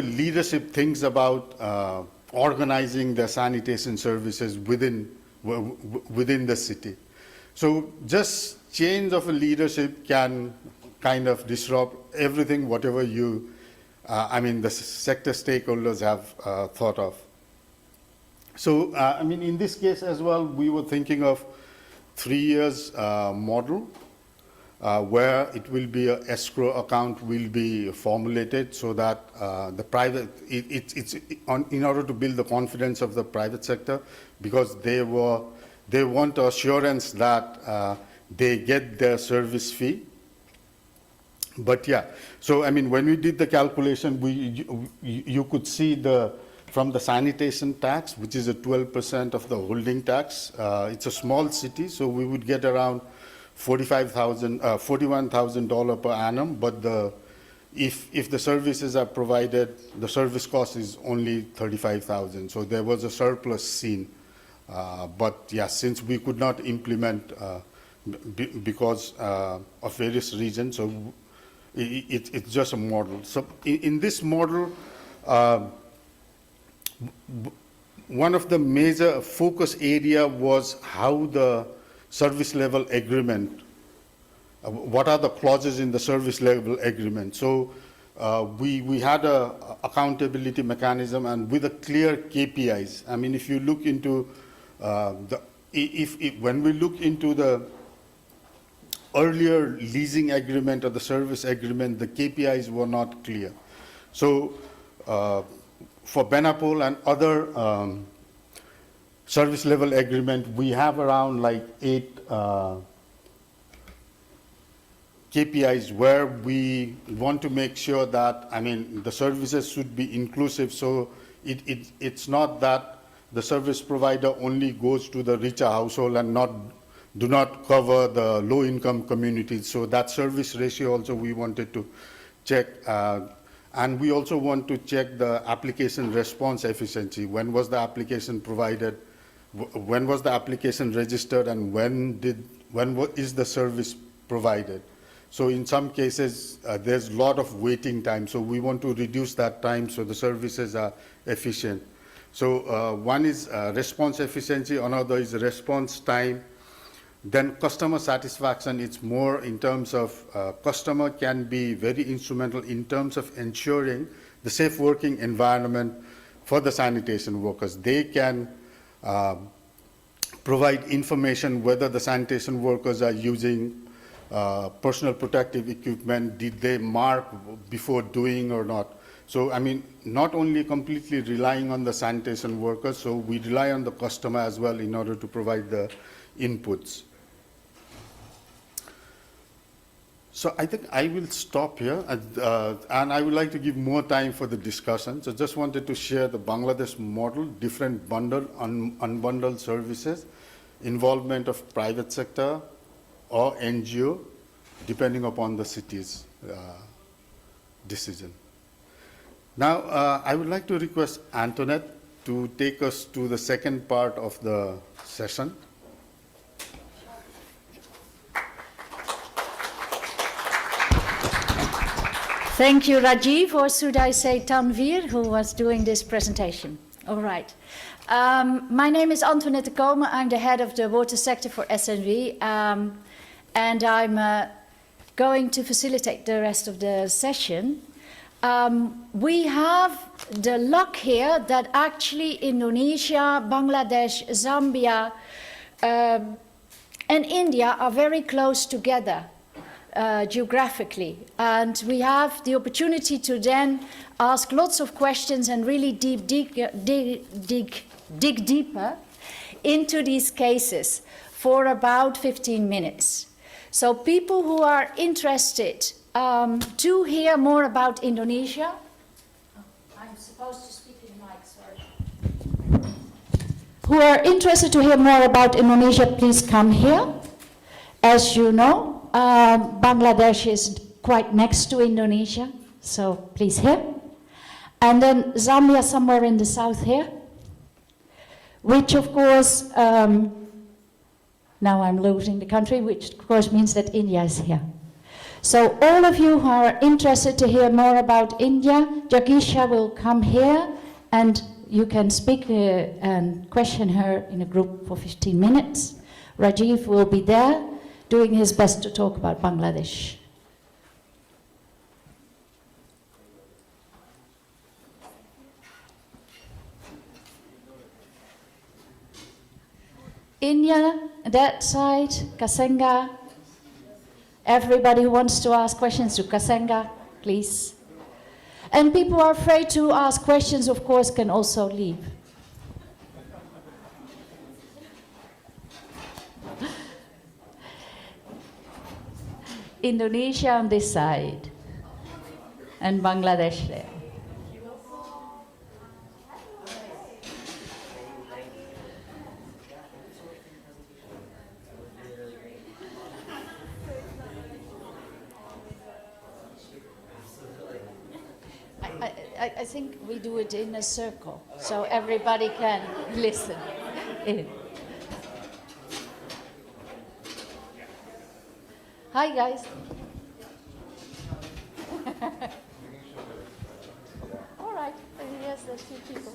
leadership thinks about organizing the sanitation services within the city. So just change of a leadership can kind of disrupt everything, whatever the sector stakeholders have thought of. So, I mean, in this case as well, we were thinking of 3 years model. where it will be an escrow account will be formulated so that the private, in order to build the confidence of the private sector, because they want assurance that they get their service fee. But yeah, so I mean, when we did the calculation, you could see from the sanitation tax, which is a 12% of the holding tax. It's a small city, so we would get around $41,000 per annum. But if the services are provided, the service cost is only $35,000. So there was a surplus seen. But yeah, since we could not implement because of various reasons, so it's just a model. So in this model, one of the major focus area was how the service level agreement, what are the clauses in the service level agreement. So we had a accountability mechanism and with a clear KPIs. I mean, if you look into when we look into the earlier leasing agreement or the service agreement, the KPIs were not clear. So for Benapole and other service level agreement, we have around like 8 KPIs where we want to make sure that, I mean, the services should be inclusive. So it's not that the service provider only goes to the richer household and do not cover the low-income communities. So that service ratio also we wanted to check. And we also want to check the application response efficiency. When was the application provided? When was the application registered? And when is the service provided? So in some cases, there's a lot of waiting time. So we want to reduce that time so the services are efficient. So one is response efficiency, another is response time. Then customer satisfaction, it's more in terms of customer can be very instrumental in terms of ensuring the safe working environment for the sanitation workers. They can provide information whether the sanitation workers are using personal protective equipment, did they mark before doing or not. So, I mean, not only completely relying on the sanitation workers, so we rely on the customer as well in order to provide the inputs. So I think I will stop here, and I would like to give more time for the discussion. So just wanted to share the Bangladesh model, different bundled, unbundled services, involvement of private sector or NGO, depending upon the city's decision. Now, I would like to request Antoinette to take us to the second part of the session. Thank you, Rajiv, or should I say Tanvir, who was doing this presentation. All right. My name is Antoinette de Komen. I'm the head of the water sector for SNV, and I'm going to facilitate the rest of the session. We have the luck here that actually Indonesia, Bangladesh, Zambia, and India are very close together. Geographically, and we have the opportunity to then ask lots of questions and really dig deeper into these cases for about 15 minutes. So people who are interested to hear more about Indonesia, I'm supposed to speak in mic, sorry. Who are interested to hear more about Indonesia, please come here. As you know, Bangladesh is quite next to Indonesia, so please here. And then Zambia somewhere in the south here, which of course, now I'm losing the country, which of course means that India is here. So all of you who are interested to hear more about India, Jagisha will come here and you can speak and question her in a group for 15 minutes. Rajiv will be there, doing his best to talk about Bangladesh. India, that side, Kasenga, Everybody who wants to ask questions to Kasenga, please. And people who are afraid to ask questions, of course, can also leave. Indonesia on this side, and Bangladesh there. I think we do it in a circle, so everybody can listen in. Hi, guys. All right, yes, there's two people.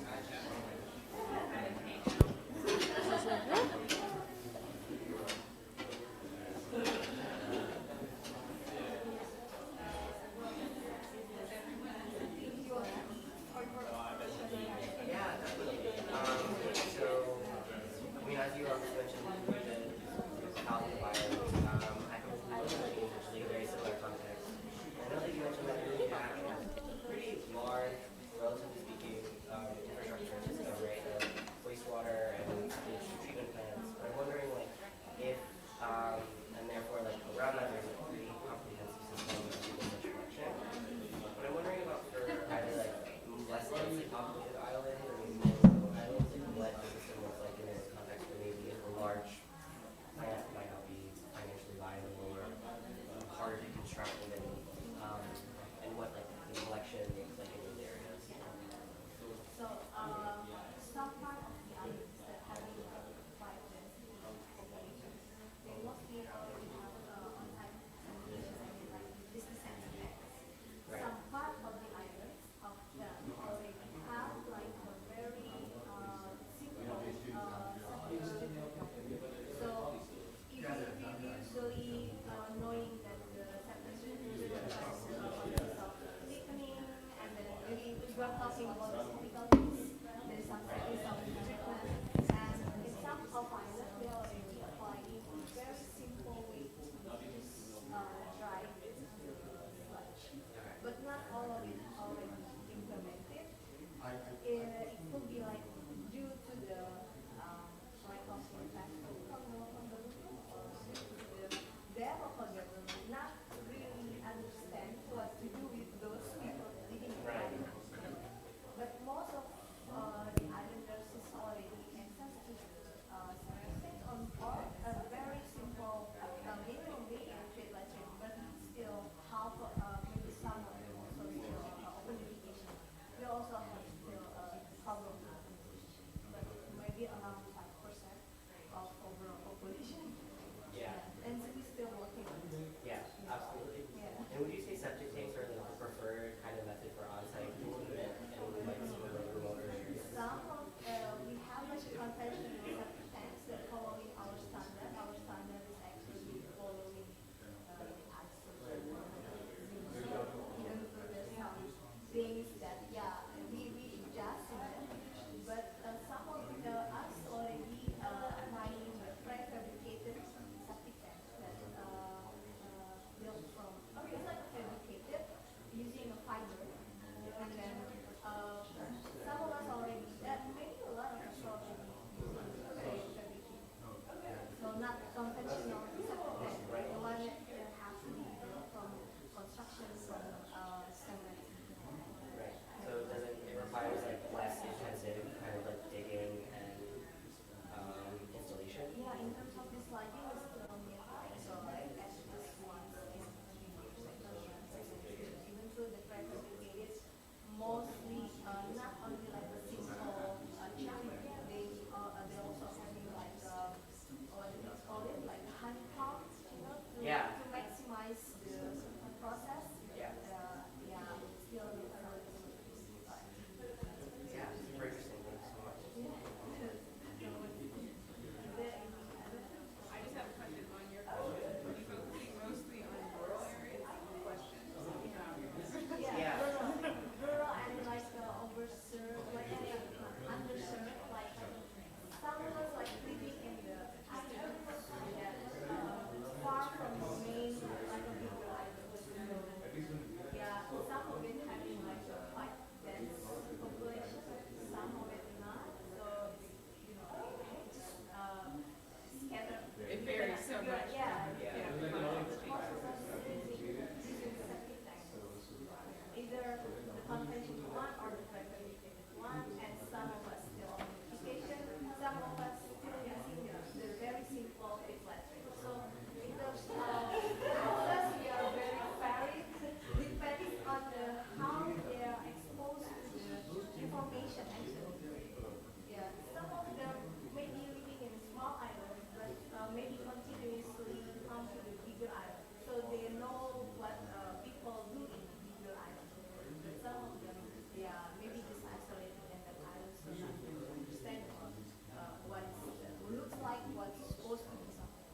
was supposed to be something.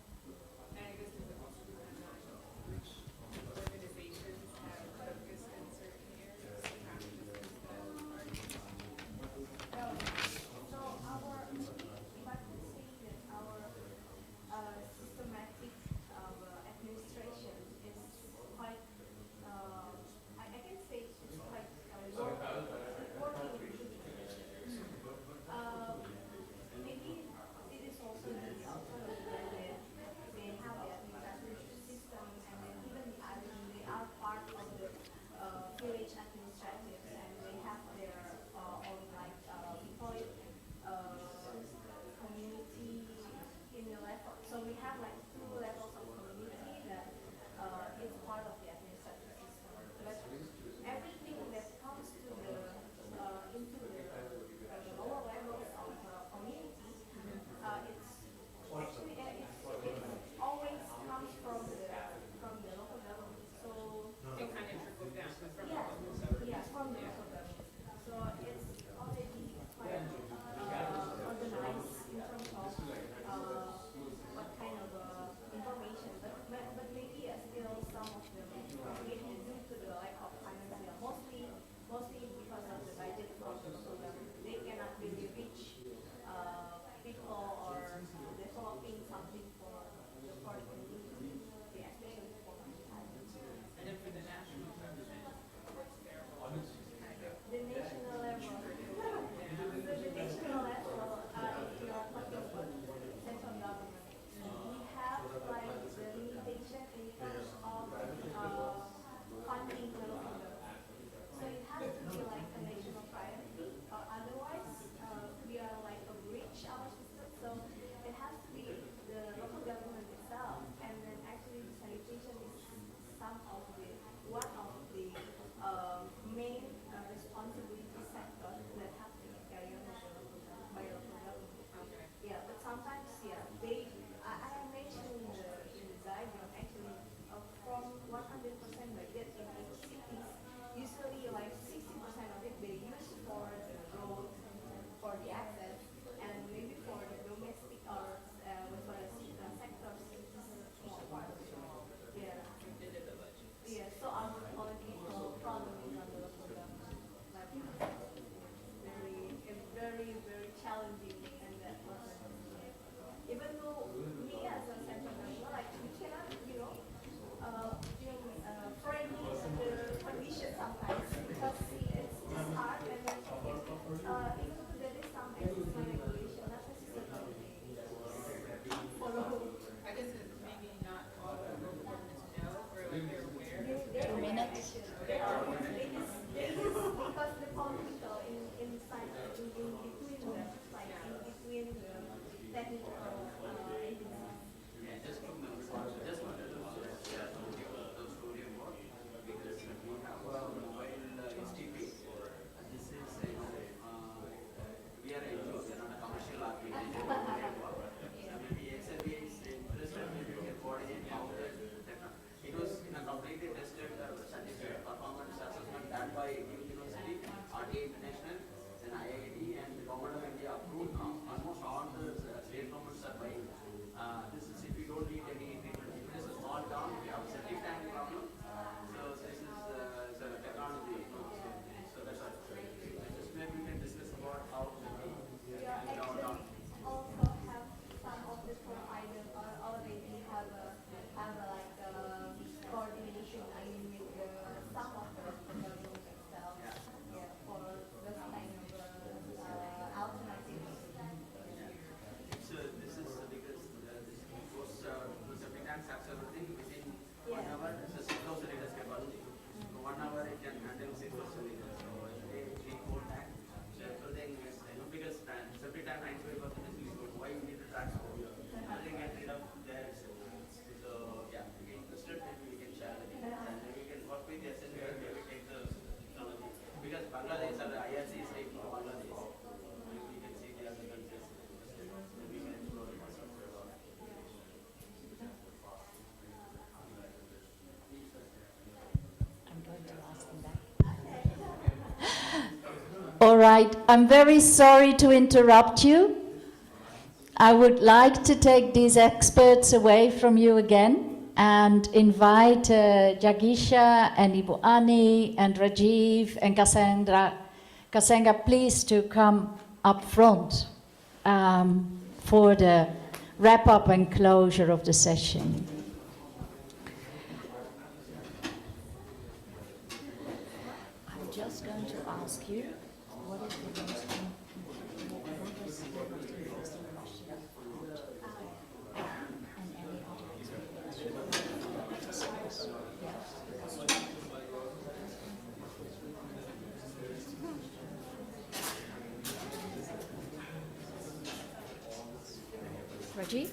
And I guess does it also depend on which organizations have focused in certain areas, practices that are So our, if I could say that our systematic administration is quite, I can say it's quite working in good conditions. Maybe it is also the autonomy that they have the administrative system, and then even the island, they are part of the village administratives, and they have their own, like, we call it community in the level. So we have like 2 levels of community that is part of the administrative system. But everything that comes to the into the lower levels of community, it's actually it always comes from the local government. So it kind of trickled down from yeah, yeah, from the local government. So it's already quite organized in terms of what kind of information, but maybe still some of them maybe due to the lack of financial, mostly because of the budget from the local government. They cannot really reach people or developing something for the community, yeah, especially for the islands. and then for the national government, what's their role? The national level. So the national level, if you are talking about central government, we have like the limitation in terms of funding the local government. So it has to be like a national priority, or otherwise we are like a breach our system. So it has to be the local government itself, and then actually the sanitation is one of the main responsibility sector that have to be carried on by local government. Yeah, but sometimes, yeah, I mentioned in the diagram, actually, from 100% budget in cities, usually like 60% of it they use for the road, for the access, and maybe for the domestic or for the sectors, it's a small part. Yeah. Yeah, so our political problem is on the local government. Like, very challenging, and that was, even though me as a central government, like, we cannot, friendly the conditions sometimes, because it's hard, and then even though there is some existing regulation, not necessarily follow. I guess it's maybe not all the local governments know, or like they're aware. 2 minutes. It is because the political in between the, like, in between the technical agencies. Just wanted to share the story about, because we have a mobile STP. This is we are a NGO, we are not a commercial organization. Maybe SRBA is interested, maybe we can coordinate how it was in a completely tested scientific performance assessment done by University, RTA International, then IIT, and the Government of India approved now. Almost all the state governments are buying. This is if you don't need any treatment. If it is a small town, we have a septic tank problem. So this is technology. So that's why. Just maybe we can discuss about how Yeah, actually, also have some of the providers already have like coordination, I mean, with some of the government itself, yeah, for this kind of alternatives. This is because those septic tanks absolutely within 1 hour, it's a 6,000 liters capacity. So 1 hour it can handle 6,000 liters. So they 3-4 tanks. So everything is, because septic tank 95% is liquid. Why you need to transport? They get rid of their acceptance. So yeah, if you're interested, maybe we can share it. And maybe we can work with the SNB and maybe take the technology. Because Bangladesh or the IRC is taking Bangladesh. We can see the other countries. Maybe we can explore it. I'm going to ask them that. All right, I'm very sorry to interrupt you. I would like to take these experts away from you again and invite Jagisha and Ibu Ani and Rajiv and Kasenga, please to come up front for the wrap-up and closure of the session. I'm just going to ask you, what is the most Rajiv,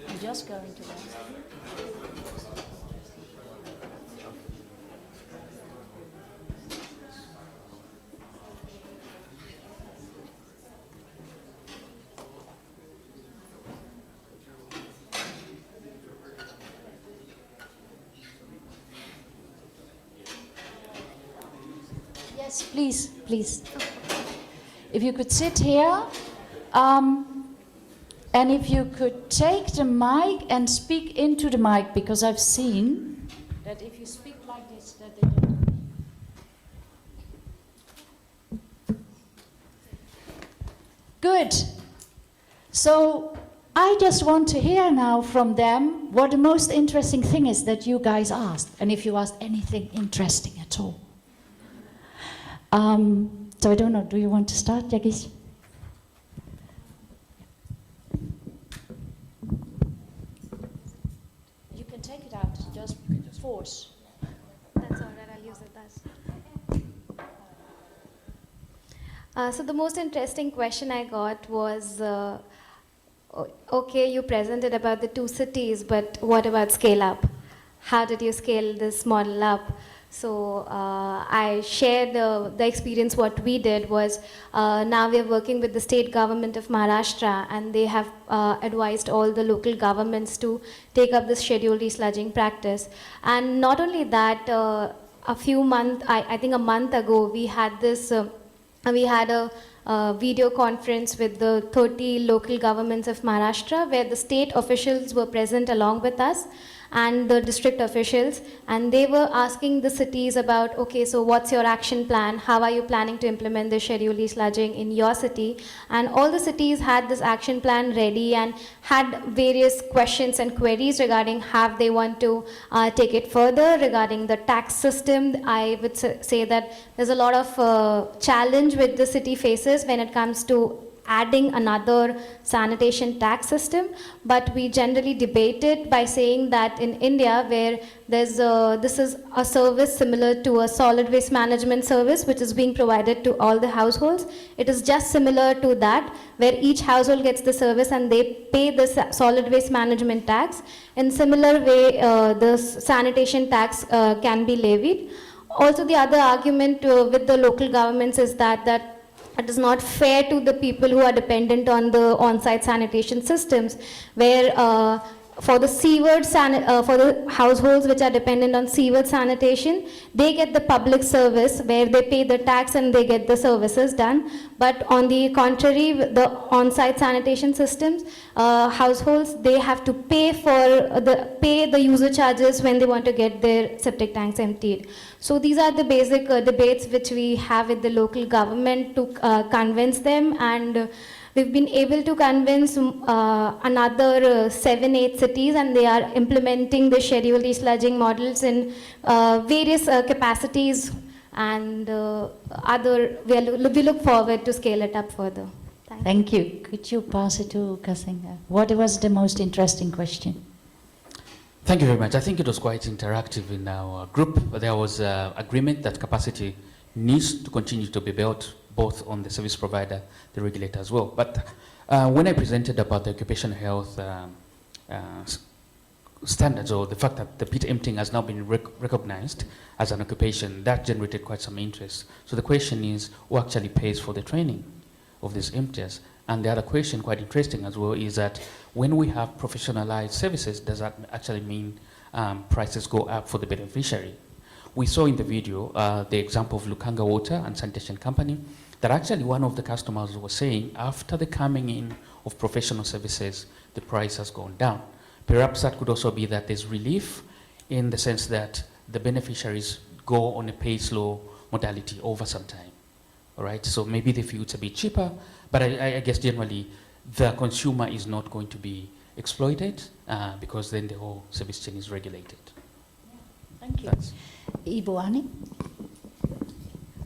I'm just going to ask you. Yes, please, please. If you could sit here. And if you could take the mic and speak into the mic, because I've seen that if you speak like this, that they don't. Good. So I just want to hear now from them what the most interesting thing is that you guys asked, and if you asked anything interesting at all. So I don't know, do you want to start, Jagish? Force. That's all right, I'll use it as. So the most interesting question I got was, okay, you presented about the 2 cities, but what about scale up? How did you scale this model up? So I shared the experience. What we did was, now we are working with the state government of Maharashtra, and they have advised all the local governments to take up this scheduled desludging practice. And not only that, I think a month ago, we had this, we had a video conference with the 30 local governments of Maharashtra, where the state officials were present along with us, and the district officials, and they were asking the cities about, okay, so what's your action plan? How are you planning to implement the scheduled desludging in your city? And all the cities had this action plan ready and had various questions and queries regarding how they want to take it further. Regarding the tax system, I would say that there's a lot of challenge with the city faces when it comes to adding another sanitation tax system, but we generally debate it by saying that in India, where there's this is a service similar to a solid waste management service, which is being provided to all the households. It is just similar to that, where each household gets the service and they pay the solid waste management tax. In similar way, the sanitation tax can be levied. Also, the other argument with the local governments is that it is not fair to the people who are dependent on the on-site sanitation systems, where for the for the households which are dependent on sewage sanitation, they get the public service where they pay the tax and they get the services done. But on the contrary, the on-site sanitation systems, households, they have to pay the user charges when they want to get their septic tanks emptied. So these are the basic debates which we have with the local government to convince them, and we've been able to convince another 7-8 cities, and they are implementing the scheduled desludging models in various capacities, and we look forward to scale it up further. Thank you. Could you pass it to Kasenga? What was the most interesting question? Thank you very much. I think it was quite interactive in our group. There was agreement that capacity needs to continue to be built, both on the service provider, the regulator as well. But when I presented about the occupational health standards, or the fact that the pit emptying has now been recognized as an occupation, that generated quite some interest. So the question is, who actually pays for the training of these emptiers? And the other question, quite interesting as well, is that when we have professionalized services, does that actually mean prices go up for the beneficiary? We saw in the video the example of Lukanga Water and Sanitation Company, that actually one of the customers was saying, after the coming in of professional services, the price has gone down. Perhaps that could also be that there's relief in the sense that the beneficiaries go on a pay-slow modality over some time. All right, so maybe they feel it's a bit cheaper, but I guess generally the consumer is not going to be exploited because then the whole service chain is regulated. Thank you. That's Ibu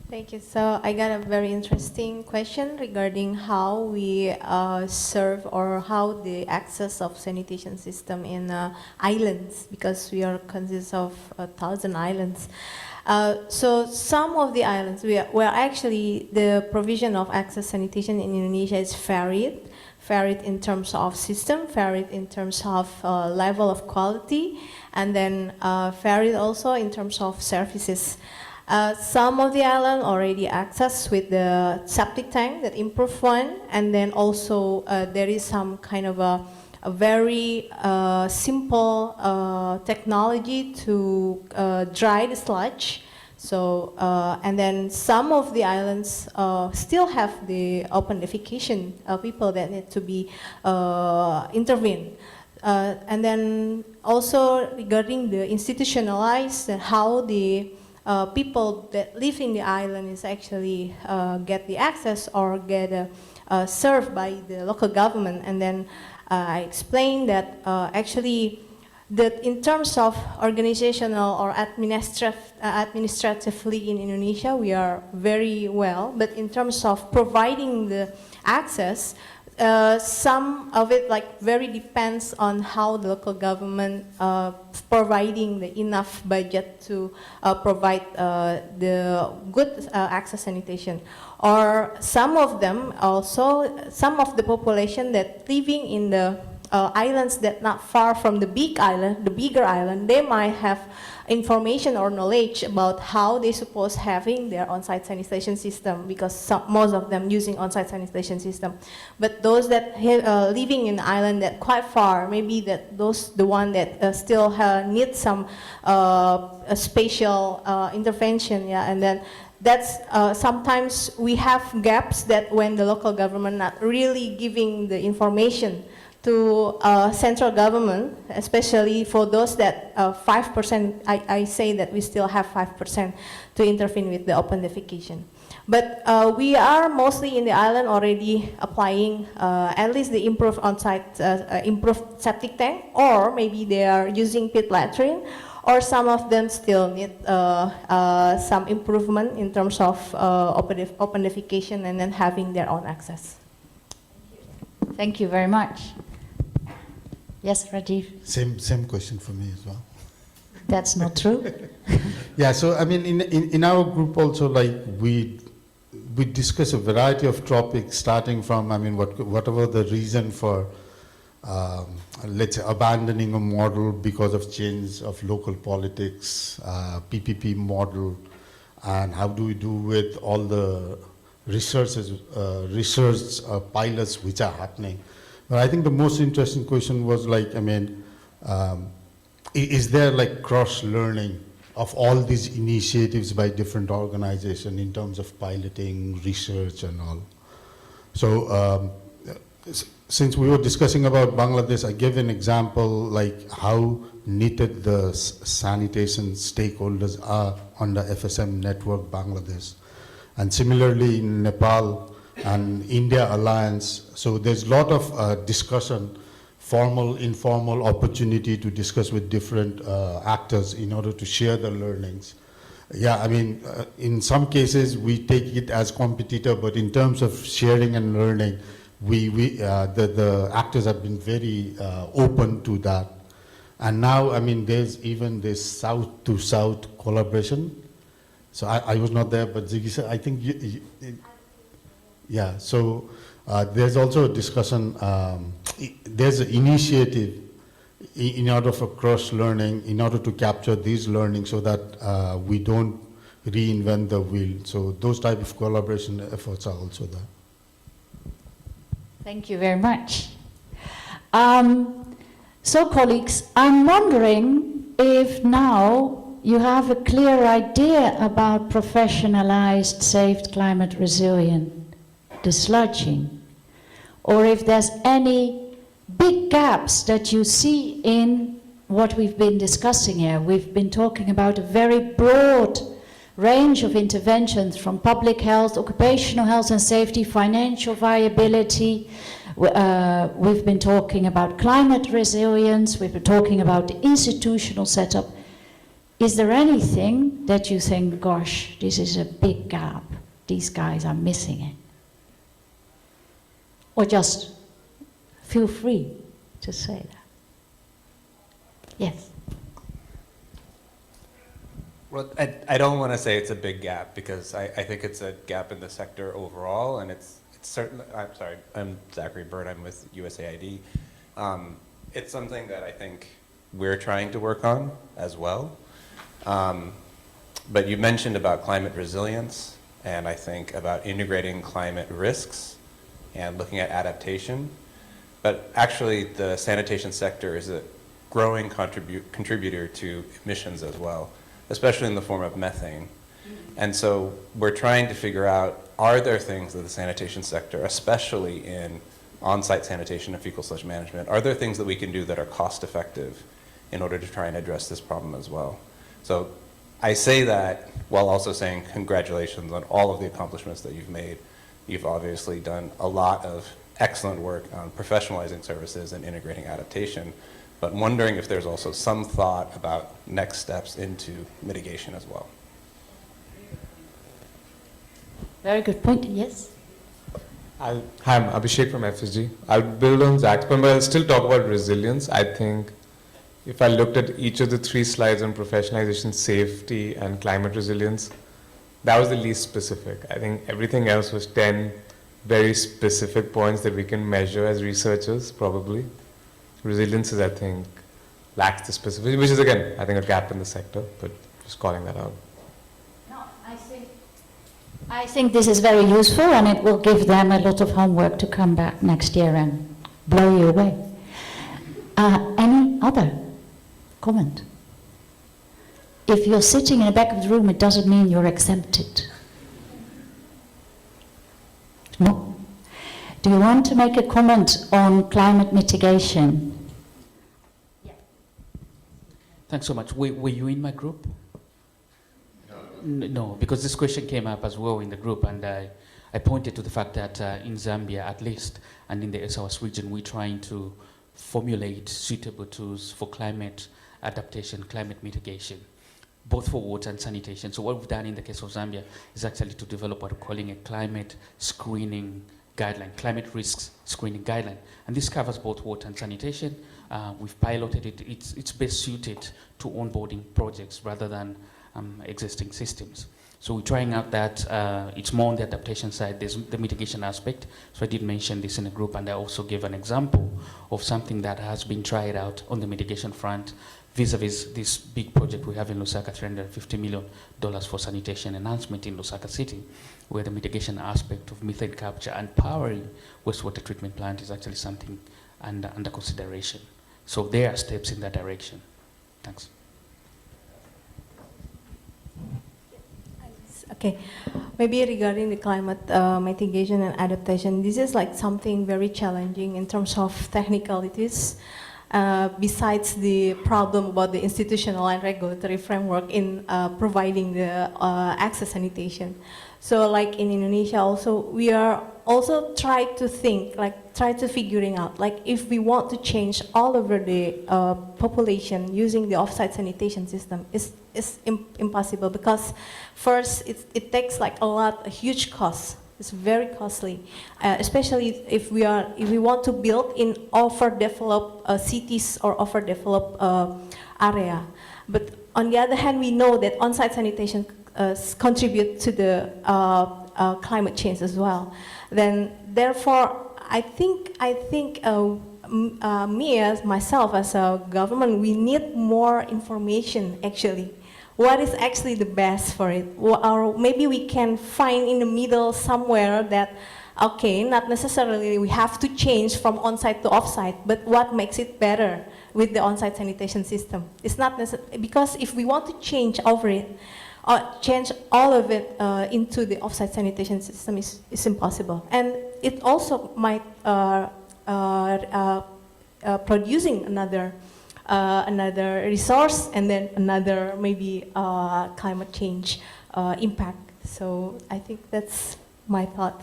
Thank you. So I got a very interesting question regarding how we serve or how the access of sanitation system in islands, because we are consist of 1,000 islands. So some of the islands, where actually the provision of access sanitation in Indonesia is varied in terms of system, varied in terms of level of quality, and then varied also in terms of services. Some of the island already access with the septic tank, that improved one, and then also there is some kind of a very simple technology to dry the sludge. So, and then some of the islands still have the open defecation people that need to be intervened. And then also regarding the institutionalized, how the people that live in the island is actually get the access or get served by the local government. And then I explained that actually that in terms of organizational or administratively in Indonesia, we are very well, but in terms of providing the access, some of it like very depends on how the local government providing the enough budget to provide the good access sanitation. Or some of them also, some of the population that living in the islands that not far from the big island, the bigger island, they might have information or knowledge about how they suppose having their on-site sanitation system, because most of them using on-site sanitation system. But those that living in the island that quite far, maybe that those the one that still need some spatial intervention, yeah, and then that's sometimes we have gaps that when the local government not really giving the information to central government, especially for those that 5%, I say that we still have 5% to intervene with the open defecation. But we are mostly in the island already applying at least the improved on-site, improved septic tank, or maybe they are using pit latrine, or some of them still need some improvement in terms of open defecation and then having their own access. Thank you very much. Yes, Rajiv. Same question for me as well. That's not true. Yeah, so I mean, in our group also, like we discuss a variety of topics, starting from, I mean, whatever the reason for, let's say, abandoning a model because of change of local politics, PPP model, and how do we do with all the research pilots which are happening. But I think the most interesting question was like, I mean, is there like cross-learning of all these initiatives by different organizations in terms of piloting, research and all? So since we were discussing about Bangladesh, I gave an example like how knitted the sanitation stakeholders are on the FSM network Bangladesh. And similarly in Nepal and India Alliance, so there's a lot of discussion, formal, informal opportunity to discuss with different actors in order to share the learnings. Yeah, I mean, in some cases we take it as competitor, but in terms of sharing and learning, the actors have been very open to that. And now, I mean, there's even this south-to-south collaboration. So I was not there, but Ziggy said, I think, yeah, so there's also a discussion, there's an initiative in order for cross-learning, in order to capture these learnings so that we don't reinvent the wheel. So those type of collaboration efforts are also there. Thank you very much. So colleagues, I'm wondering if now you have a clear idea about professionalized, safe, climate resilient desludging, or if there's any big gaps that you see in what we've been discussing here. We've been talking about a very broad range of interventions from public health, occupational health and safety, financial viability. We've been talking about climate resilience. We've been talking about the institutional setup. Is there anything that you think, gosh, this is a big gap, these guys are missing it? Or just feel free to say that. Yes. Well, I don't want to say it's a big gap, because I think it's a gap in the sector overall, and it's certainly, I'm sorry, I'm Zachary Bird, I'm with USAID. It's something that I think we're trying to work on as well. But you mentioned about climate resilience, and I think about integrating climate risks and looking at adaptation. But actually, the sanitation sector is a growing contributor to emissions as well, especially in the form of methane. And so we're trying to figure out, are there things that the sanitation sector, especially in on-site sanitation and fecal sludge management, are there things that we can do that are cost effective in order to try and address this problem as well? So I say that while also saying congratulations on all of the accomplishments that you've made. You've obviously done a lot of excellent work on professionalizing services and integrating adaptation, but wondering if there's also some thought about next steps into mitigation as well. Very good point, yes. Hi, I'm Abhishek from FSG. I'll build on Zach's point, but I'll still talk about resilience. I think if I looked at each of the 3 slides on professionalization, safety, and climate resilience, that was the least specific. I think everything else was 10 very specific points that we can measure as researchers, probably. Resilience is, I think, lacks the specificity, which is, again, I think a gap in the sector, but just calling that out. No, I think this is very useful, and it will give them a lot of homework to come back next year and blow you away. Any other comment? If you're sitting in the back of the room, it doesn't mean you're exempted. No. Do you want to make a comment on climate mitigation? Thanks so much. Were you in my group? No, because this question came up as well in the group, and I pointed to the fact that in Zambia, at least, and in the SOS region, we're trying to formulate suitable tools for climate adaptation, climate mitigation, both for water and sanitation. So what we've done in the case of Zambia is actually to develop what we're calling a climate screening guideline, climate risks screening guideline. And this covers both water and sanitation. We've piloted it. It's best suited to onboarding projects rather than existing systems. So we're trying out that. It's more on the adaptation side. There's the mitigation aspect. So I did mention this in the group, and I also gave an example of something that has been tried out on the mitigation front vis-a-vis this big project we have in Lusaka, $350 million for sanitation enhancement in Lusaka City, where the mitigation aspect of methane capture and powering wastewater treatment plant is actually something under consideration. So there are steps in that direction. Thanks. Okay, maybe regarding the climate mitigation and adaptation, this is like something very challenging in terms of technicalities. Besides the problem about the institutional and regulatory framework in providing the access sanitation. So like in Indonesia also, we are also try to figuring out, like if we want to change all over the population using the off-site sanitation system, it's impossible, because first it takes like a huge cost. It's very costly, especially if we want to build in overdeveloped cities or overdeveloped area. But on the other hand, we know that on-site sanitation contribute to the climate change as well. Then, therefore, I think myself as a government, we need more information actually. What is actually the best for it? Or maybe we can find in the middle somewhere that, okay, not necessarily we have to change from on-site to off-site, but what makes it better with the on-site sanitation system? It's not necessary, because if we want to change over it, change all of it into the offsite sanitation system is impossible. And it also might producing another resource and then another maybe climate change impact. So I think that's my thought.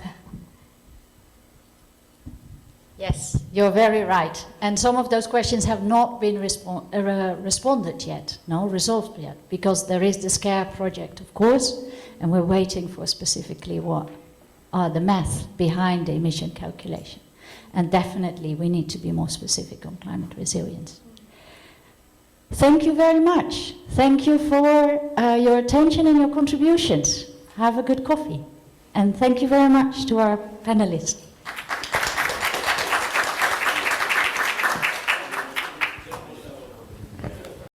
Yes, you're very right. And some of those questions have not been responded yet, resolved yet, because there is the SCARE project, of course, and we're waiting for specifically what are the math behind the emission calculation. And definitely we need to be more specific on climate resilience. Thank you very much. Thank you for your attention and your contributions. Have a good coffee. And thank you very much to our panelists.